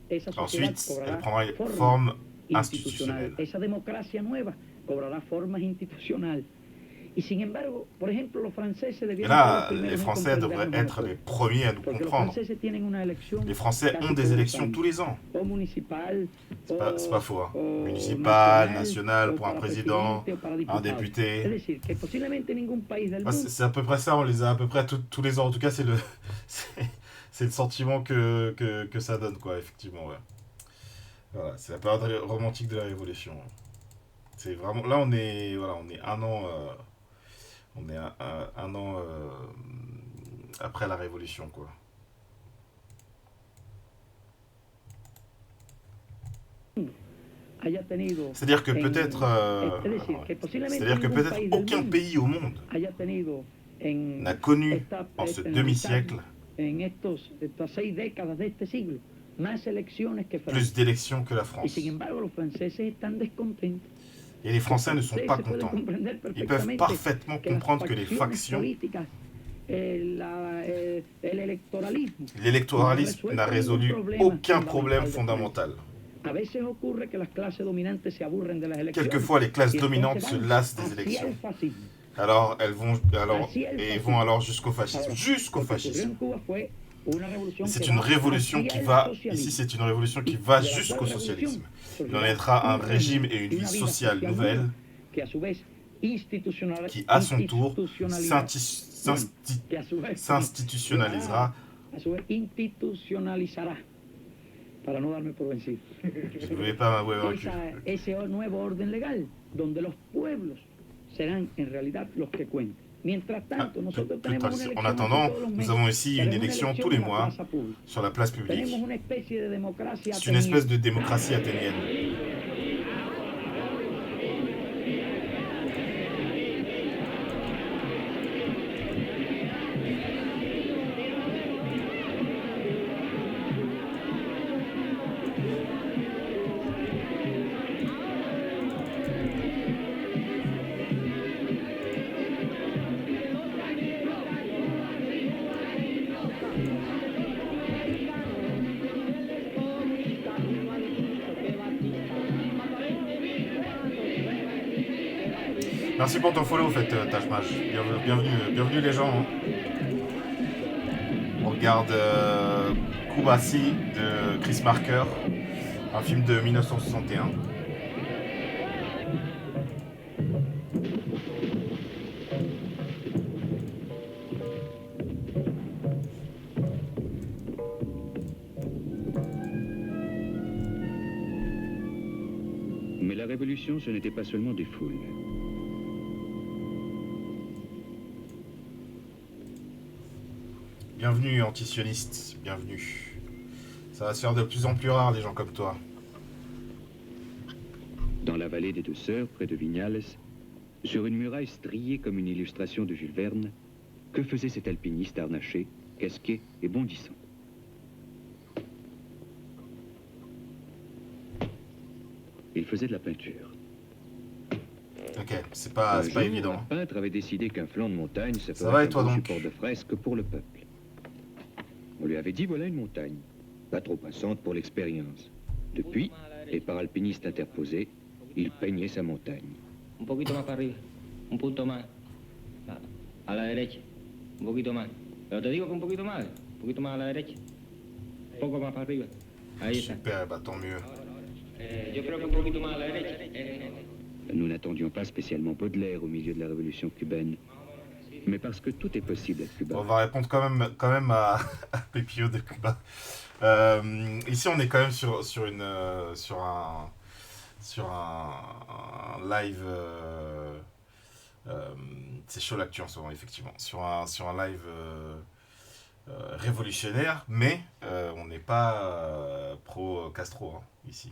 esa sociedad Ensuite, elle cobrará prendra une forma forme institucional. institutionnelle. Esa democracia nueva cobrará formas institucional. Y sin embargo, por ejemplo, los franceses Et debieron ser los là, primeros les en Français devraient comprendernos a être les nosotros. premiers à nous Porque los comprendre. franceses tienen una elección Les Français casi ont des todos los élections años, tous les ans. o municipal, C'est pas faux. Hein. o Municipal, national, o pour un para président, presidente, o para un diputado. Es député. decir, que posiblemente ningún país del Ah, mundo c'est à peu près ça, on les a à peu près tous les ans. En tout cas, c'est le, c'est le sentiment que ça donne, quoi, effectivement. Ouais. Voilà, c'est la période romantique de la Révolution. C'est vraiment. Là, on est un an. On est un an après la Révolution, quoi. haya tenido C'est-à-dire que en- peut-être, es decir, que posiblemente c'est-à-dire que ningún peut-être país del aucun mundo pays au monde haya tenido en n'a connu esta- en ce en demi-siècle en estas 6 décadas de este siglo más elecciones que plus Francia. d'élections que la Y France. sin embargo, los franceses están descontentos. Et les Français ne sont pas Se puede contents. comprender Ils peuvent perfectamente parfaitement que las comprendre que les facciones factions, políticas, el electoralismo, l'électoralisme n'a résolu aucun problème fondamental. a veces ocurre que las clases dominantes se aburren de las elecciones. Quelquefois, les classes y entonces dominantes se van lassent des hacia élections. el fascismo. Alors, elles vont alors jusqu'au fascisme. Ahora, Jusqu'au lo que ocurrió fascisme. en Cuba fue una revolución C'est que une va révolution hacia qui el va, socialismo. ici c'est une révolution qui Y va de la jusqu'au cual socialisme. revolución Il en naîtra un surgirá régime et une una vie vida sociale social nouvelle nueva, que a su vez qui, à son tour, institucionalizará, s'institutionnalisera. que a su vez S'institutionnalisera. a su vez institucionalizará, para no darme por vencido. Je ne voulais pas m'avouer vaincu. Ese nuevo orden legal, donde los pueblos serán en realidad los que cuenten. Mientras tanto, nosotros tenemos una elección En attendant, aquí todos los nous meses. avons ici une Tenemos una élection elección tous les en la mois plaza pública. sur la place publique. Tenemos una especie de democracia C'est une espèce de ateniense. démocratie athénienne. Merci pour ton follow, en fait, Tachmaj. Bienvenue les gens. Hein. On regarde Kubasi de Chris Marker, un film de 1961. Mais la révolution, ce n'était pas seulement des foules. Bienvenue, antisionistes, bienvenue. Ça va se faire de plus en plus rare, des gens comme toi. Dans la vallée des Deux Sœurs, près de Vignales, sur une muraille striée comme une illustration de Jules Verne, que faisait cet alpiniste harnaché, casqué et bondissant? Il faisait de la peinture. Ok, c'est pas Un jour, évident. un peintre avait décidé qu'un flanc de montagne se Ça ferait va et un toi bon donc? support de fresque pour le peuple. On lui avait dit, voilà une montagne, pas trop passante pour l'expérience. Depuis, et par alpiniste interposé, il peignait sa montagne. Un poquito más para arriba, un punto más. A la derecha, un poquito más. Pero te digo que un poquito más a la derecha. poco más para arriba. Ahí está. Super, bah tant mieux. Yo creo que un poquito más a la derecha. Nous n'attendions pas spécialement Baudelaire au milieu de la révolution cubaine, mais parce que tout est possible à Cuba. On va répondre quand même à Pepillo de Cuba. Ici, on est quand même sur un live. C'est chaud l'actu en ce moment, effectivement. Sur un live révolutionnaire, mais on n'est pas pro-Castro hein, ici.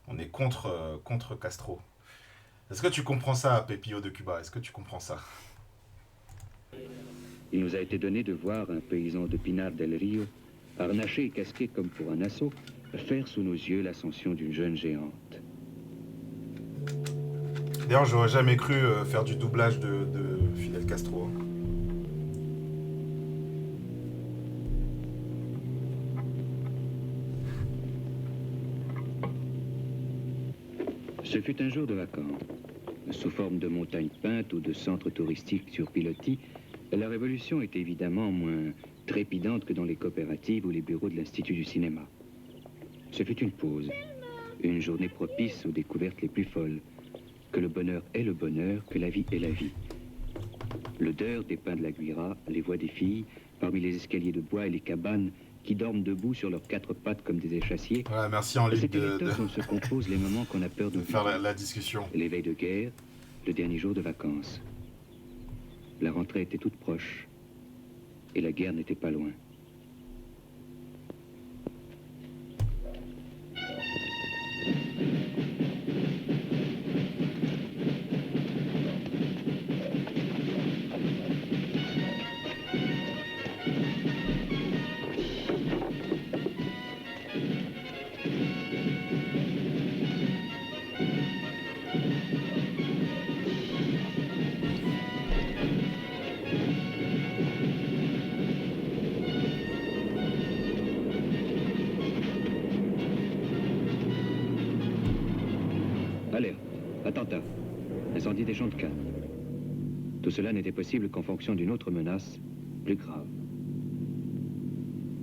On est contre Castro. Est-ce que tu comprends ça, Pepillo de Cuba? Est-ce que tu comprends ça? Il nous a été donné de voir un paysan de Pinar del Rio, harnaché et casqué comme pour un assaut, faire sous nos yeux l'ascension d'une jeune géante. D'ailleurs, j'aurais jamais cru faire du doublage de Fidel Castro. Ce fut un jour de vacances. Sous forme de montagnes peintes ou de centres touristiques sur pilotis, la révolution est évidemment moins trépidante que dans les coopératives ou les bureaux de l'Institut du cinéma. Ce fut une pause, une journée propice aux découvertes les plus folles. Que le bonheur est le bonheur, que la vie est la vie. L'odeur des pins de la Guira, les voix des filles, parmi les escaliers de bois et les cabanes qui dorment debout sur leurs quatre pattes comme des échassiers. Voilà, merci en ligne C'est dont se composent les moments qu'on a peur de d'oublier. faire la discussion. L'éveil de guerre, le dernier jour de vacances. La rentrée était toute proche et la guerre n'était pas loin. Alerte, attentat, incendie des champs de canne. Tout cela n'était possible qu'en fonction d'une autre menace, plus grave.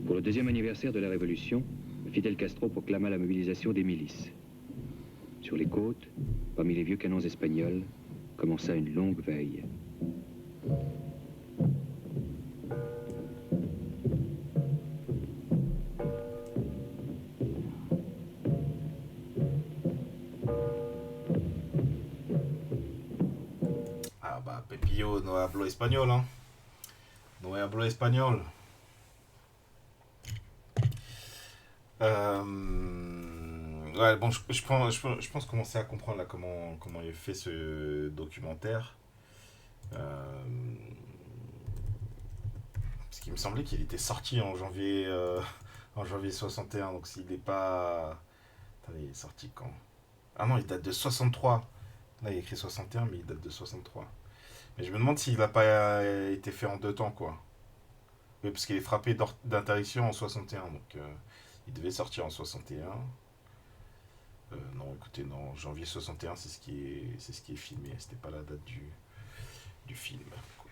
Pour le 2e anniversaire de la Révolution, Fidel Castro proclama la mobilisation des milices. Sur les côtes, parmi les vieux canons espagnols, commença une longue veille. Ah bah, Pepillo no hablo espagnol, hein. No hablo espagnol. Ouais, bon, je pense commencer à comprendre là comment il fait ce documentaire. Parce qu'il me semblait qu'il était sorti en janvier 61, donc s'il n'est pas... Attendez, il est sorti quand? Ah non, il date de 63. Là, il y a écrit 61, mais il date de 63. Mais je me demande s'il n'a pas été fait en 2 temps, quoi. Oui, parce qu'il est frappé d'interdiction en 61, donc il devait sortir en 61. Non, écoutez, non, janvier 61, c'est ce qui est filmé. C'était pas la date du film, quoi.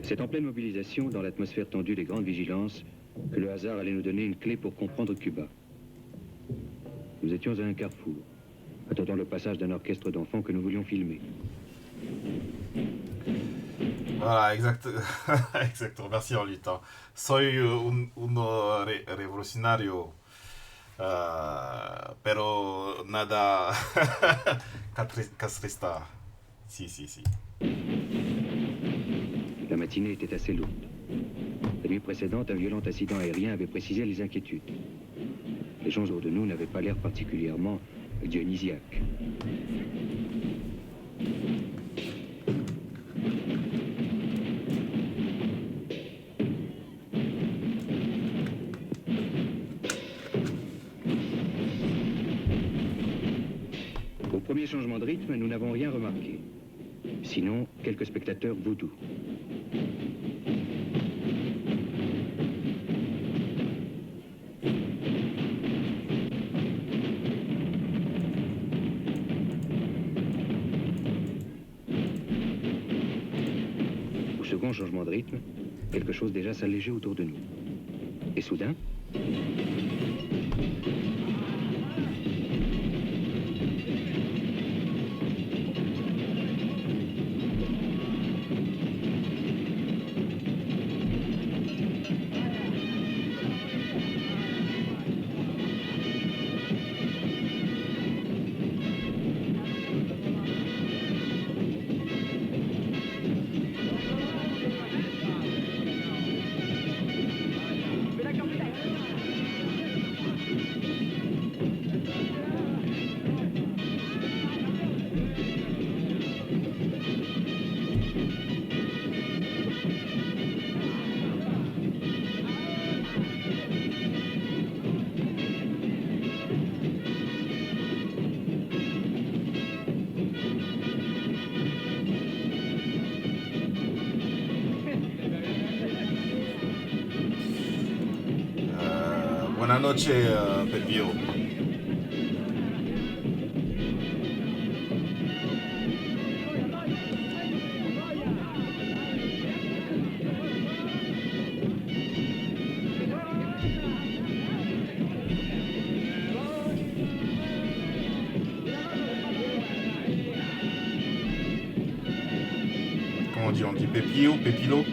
C'est en pleine mobilisation, dans l'atmosphère tendue des grandes vigilances, que le hasard allait nous donner une clé pour comprendre Cuba. Nous étions à un carrefour, attendant le passage d'un orchestre d'enfants que nous voulions filmer. Voilà, exactement. Merci en lutte. Soy un revolucionario. Pero nada castrista. Si, si, si. La matinée était assez lourde. La nuit précédente, un violent incident aérien avait précisé les inquiétudes. Les gens autour de nous n'avaient pas l'air particulièrement dionysiaques. Au premier changement de rythme, nous n'avons rien remarqué. Sinon, quelques spectateurs vaudous. Au second changement de rythme, quelque chose déjà s'allégeait autour de nous. Et soudain, Buenas noches, Pepio. Comment on dit Pepio, Pepilo?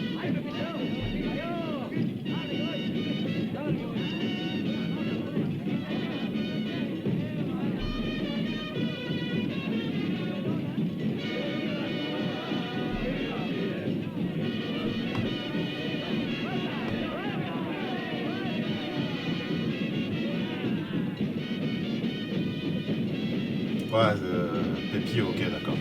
Ouais, Pepio, ok, d'accord.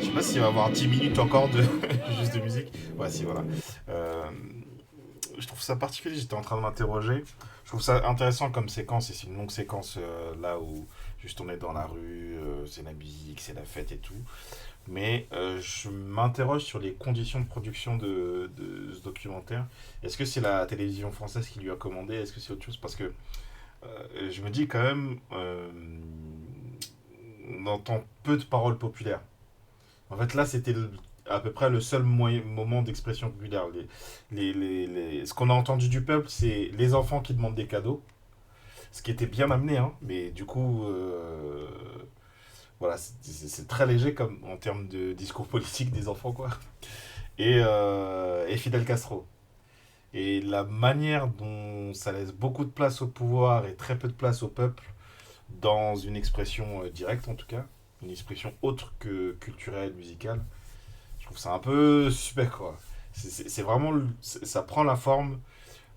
Je sais pas s'il va y avoir 10 minutes encore de juste de musique. Ouais, si, voilà. Je trouve ça particulier, j'étais en train de m'interroger. Je trouve ça intéressant comme séquence, et c'est une longue séquence là où juste on est dans la rue, c'est la musique, c'est la fête et tout. Mais je m'interroge sur les conditions de production de ce documentaire. Est-ce que c'est la télévision française qui lui a commandé? Est-ce que c'est autre chose? Parce que je me dis quand même, on entend peu de paroles populaires. En fait, là, c'était à peu près le seul moment d'expression populaire. Ce qu'on a entendu du peuple, c'est les enfants qui demandent des cadeaux. Ce qui était bien amené, hein, mais du coup, voilà, c'est très léger comme, en termes de discours politique des enfants, quoi. Et Fidel Castro. Et la manière dont ça laisse beaucoup de place au pouvoir et très peu de place au peuple, dans une expression directe en tout cas, une expression autre que culturelle, musicale, je trouve ça un peu super, quoi. C'est vraiment, ça prend la forme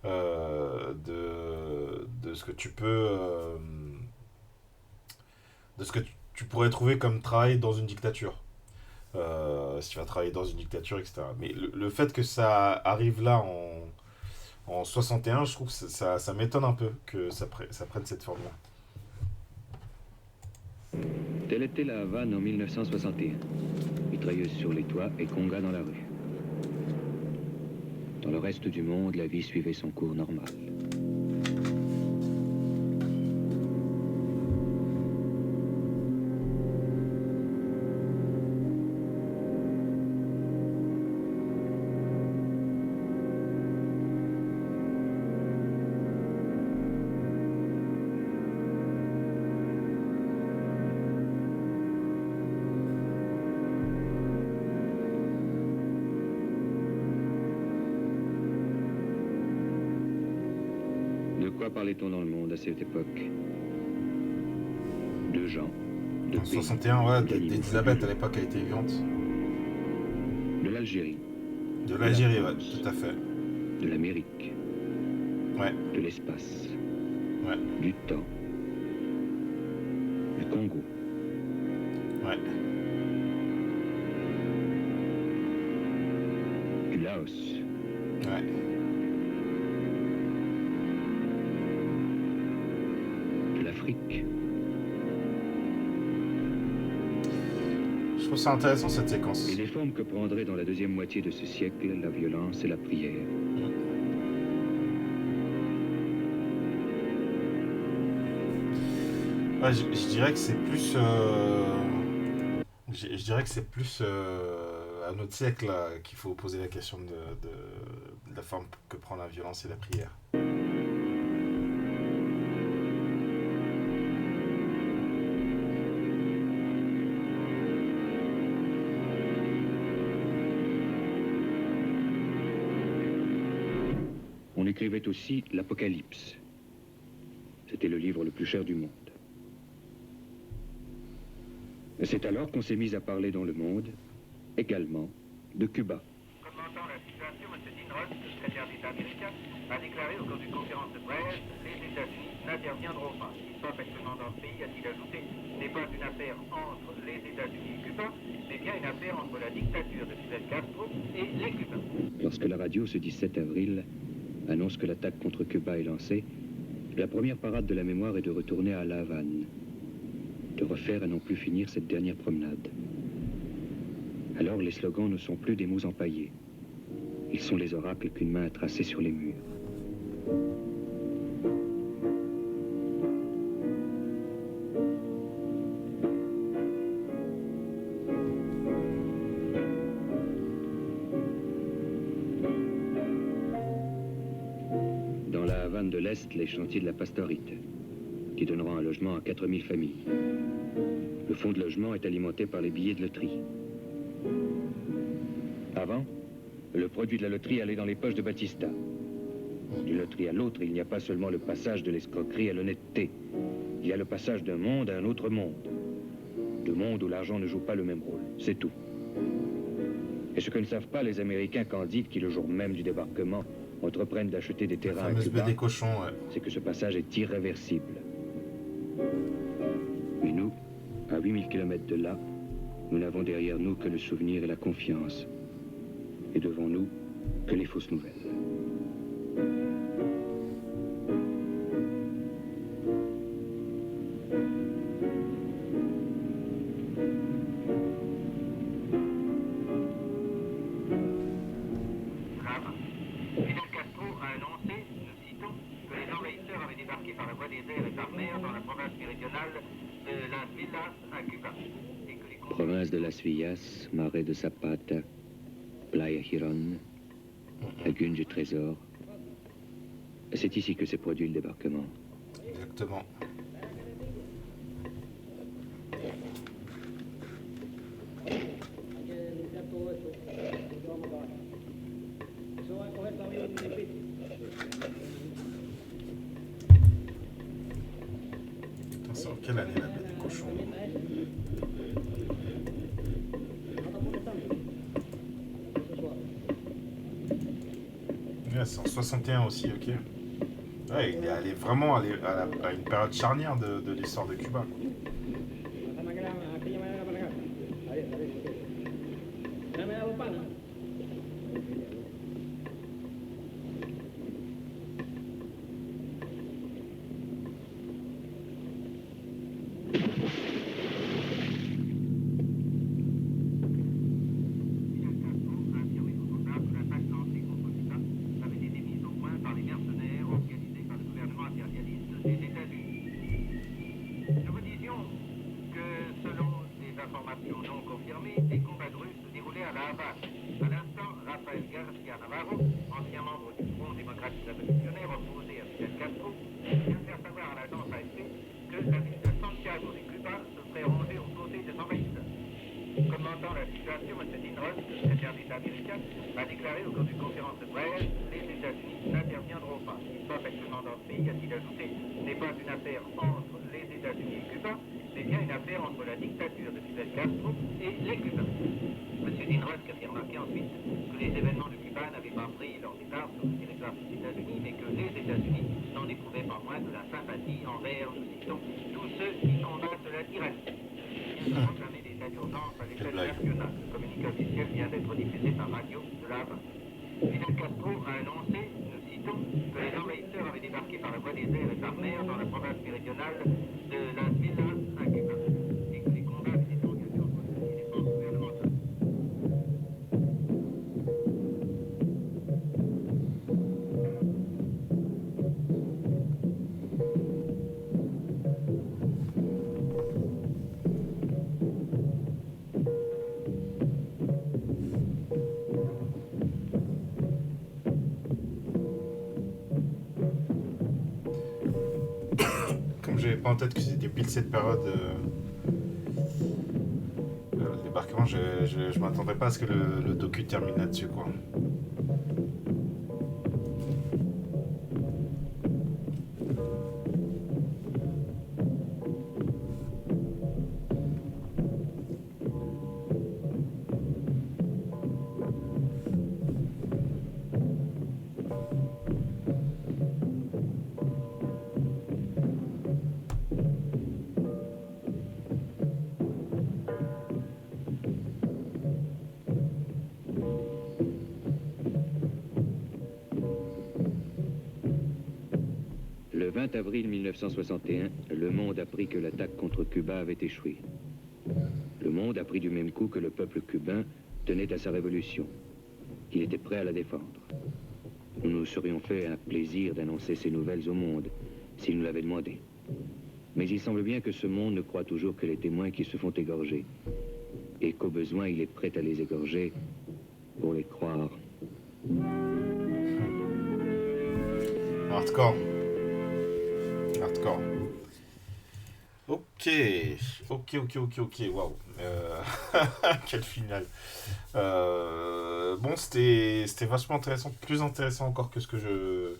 de ce que tu peux, de ce que tu pourrais trouver comme travail dans une dictature. Si tu vas travailler dans une dictature, etc. Mais le fait que ça arrive là en 61, je trouve que ça m'étonne un peu que ça prenne cette forme-là. Telle était la Havane en 1961. Mitrailleuse sur les toits et conga dans la rue. Dans le reste du monde, la vie suivait son cours normal. De quoi parlait-on dans le monde à cette époque? De gens, de En pays, 61, ouais, d'animaux, d'Elisabeth à l'époque a été vivante. de l'Algérie, De l'Algérie, ouais, tout à fait. de l'Amérique, Ouais, de l'espace, ouais, du temps, du Congo, ouais. du Laos, Ouais. de l'Afrique. Je trouve ça intéressant cette séquence. Et les formes que prendrait dans la deuxième moitié de ce siècle la violence et la prière. Ouais, je dirais que c'est plus. Je dirais que c'est plus à notre siècle là, qu'il faut poser la question de la forme que prend la violence et la prière. On écrivait aussi l'Apocalypse. C'était le livre le plus cher du monde. Et c'est alors qu'on s'est mis à parler dans le monde, également, de Cuba. Commentant la situation, M. Dean Ross, le secrétaire d'État américain, a déclaré au cours d'une conférence de presse les États-Unis n'interviendront pas. Ce qui se passe actuellement dans ce pays, a-t-il ajouté, n'est pas une affaire entre les États-Unis et Cuba, mais bien une affaire entre la dictature de Fidel Castro et les Cubains. Lorsque la radio, ce 17 avril, annonce que l'attaque contre Cuba est lancée, la première parade de la mémoire est de retourner à La Havane, de refaire à non plus finir cette dernière promenade. Alors les slogans ne sont plus des mots empaillés. Ils sont les oracles qu'une main a tracés sur les murs. Dans la Havane de l'Est, les chantiers de la Pastorite, qui donneront un logement à 4000 familles. Le fonds de logement est alimenté par les billets de loterie. Avant, le produit de la loterie allait dans les poches de Batista. D'une loterie à l'autre, il n'y a pas seulement le passage de l'escroquerie à l'honnêteté. Il y a le passage d'un monde à un autre monde. De monde où l'argent ne joue pas le même rôle, c'est tout. Et ce que ne savent pas les Américains candides qui, le jour même du débarquement, entreprennent d'acheter des La terrains à fameuse baie Cuba, des cochons, ouais. c'est que ce passage est irréversible. Mais nous, à 8000 km de là, nous n'avons derrière nous que le souvenir et la confiance. Et devant nous, que les fausses nouvelles. province méridionale de Las Villas à Cuba. Et que les Province de Las Villas, marais de Zapata, Playa Girón, lagune du Trésor. C'est ici que s'est produit le débarquement. Exactement. Putain, c'est en quelle année la baie des cochons? Ouais, c'est en 61 aussi, ok. Ouais, il est allé vraiment à une période charnière de l'histoire de Cuba. Commentant la situation, M. Dean Rusk, secrétaire d'État américain, a déclaré au cours d'une conférence de presse les États-Unis n'interviendront pas. Ce qui se passe actuellement dans ce pays, a-t-il ajouté, n'est pas une affaire entre les États-Unis et Cuba, c'est bien une affaire entre la dictature de Fidel Castro et les Cubains. M. Dean Rusk a fait remarquer ensuite que les événements de Cuba n'avaient pas pris leur départ sur le territoire des États-Unis, mais que les États-Unis n'en éprouvaient pas moins de la sympathie envers, nous citons, tous ceux qui combattent la tyrannie. Il vient de proclamer l'état d'urgence à l'échelle nationale. Le communiqué officiel vient d'être diffusé par radio de La Havane. Fidel Castro a annoncé, nous citons, que les envahisseurs avaient débarqué par la voie des airs et par mer dans la province méridionale de Las Villas à Cuba, et que les combats avaient été engagés entre les forces gouvernementales. Comme j'avais pas en tête que c'était pile cette période le débarquement, je m'attendais pas à ce que le docu termine là-dessus, quoi. Le 20 avril 1961, le monde apprit que l'attaque contre Cuba avait échoué. Le monde apprit du même coup que le peuple cubain tenait à sa révolution, qu'il était prêt à la défendre. Nous nous serions fait un plaisir d'annoncer ces nouvelles au monde, s'il nous l'avait demandé. Mais il semble bien que ce monde ne croit toujours que les témoins qui se font égorger, et qu'au besoin, il est prêt à les égorger pour les croire. Hardcore. Hardcore. Ok, waouh. Quel final. Bon, c'était vachement intéressant, plus intéressant encore que ce que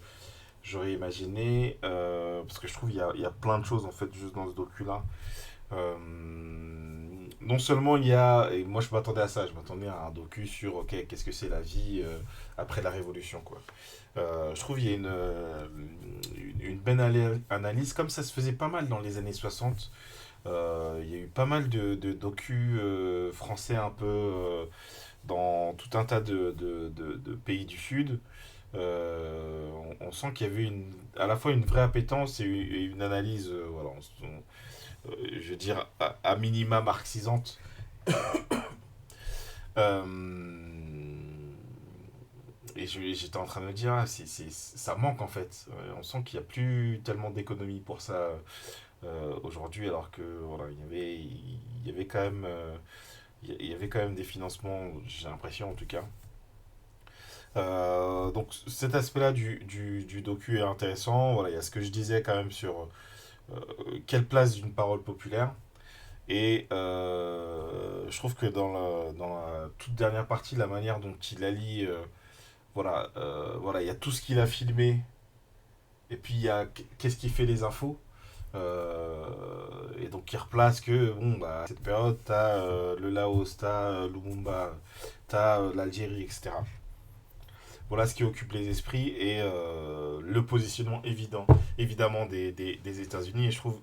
j'aurais imaginé, parce que je trouve qu'il y a plein de choses en fait juste dans ce docu-là. Non seulement il y a, et moi je m'attendais à ça, je m'attendais à un docu sur, ok, qu'est-ce que c'est la vie après la Révolution, quoi. Je trouve qu'il y a une belle analyse, comme ça se faisait pas mal dans les années 60. Il y a eu pas mal de docus français un peu dans tout un tas de pays du Sud. On sent qu'il y avait à la fois une vraie appétence et une analyse, voilà, je veux dire, à minima marxisante. Et j'étais en train de me dire, ça manque en fait. On sent qu'il n'y a plus tellement d'économie pour ça aujourd'hui, alors que voilà, il y avait quand même, il y avait quand même des financements, j'ai l'impression en tout cas. Donc cet aspect-là du docu est intéressant. Voilà, il y a ce que je disais quand même sur euh, quelle place d'une parole populaire. Et je trouve que dans la toute dernière partie, la manière dont il allie, voilà, il y a tout ce qu'il a filmé, et puis il y a qu'est-ce qui fait les infos. Et donc il replace que, bon, bah, à cette période, t'as le Laos, t'as Lumumba, t'as l'Algérie, etc. Voilà ce qui occupe les esprits et le positionnement évidemment des États-Unis. Et je trouve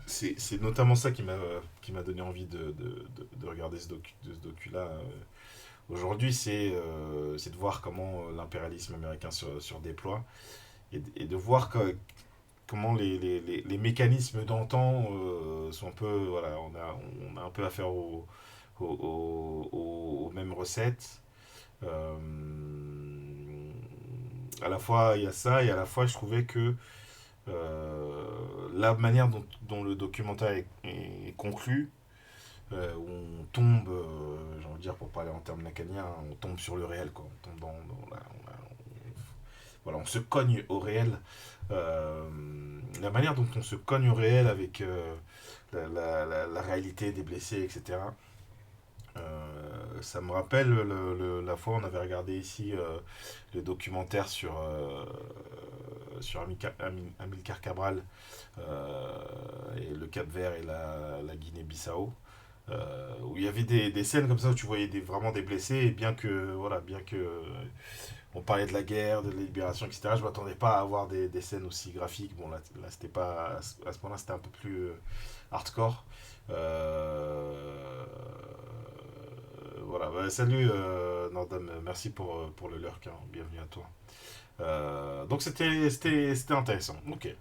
c'est notamment ça qui m'a donné envie de regarder ce docu-là aujourd'hui. C'est de voir comment l'impérialisme américain se déploie et de voir comment les mécanismes d'antan sont un peu. Voilà, on a un peu affaire aux mêmes recettes. Euh, à la fois il y a ça et à la fois je trouvais que la manière dont le documentaire est conclu, où on tombe, j'ai envie de dire pour parler en termes lacaniens, on tombe sur le réel, quoi. On tombe voilà, on se cogne au réel. Euh, la manière dont on se cogne au réel avec la réalité des blessés, etc. Ça me rappelle la fois où on avait regardé ici le documentaire sur Amilcar Cabral et le Cap-Vert et la Guinée-Bissau. Où il y avait des scènes comme ça où tu voyais vraiment des blessés et bien que on parlait de la guerre, de la libération, etc. Je m'attendais pas à avoir des scènes aussi graphiques. Bon là c'était pas à ce moment-là, c'était un peu plus hardcore. Voilà, bah, salut Nordam, merci pour le lurk, hein. Bienvenue à toi. Donc c'était intéressant. Ok.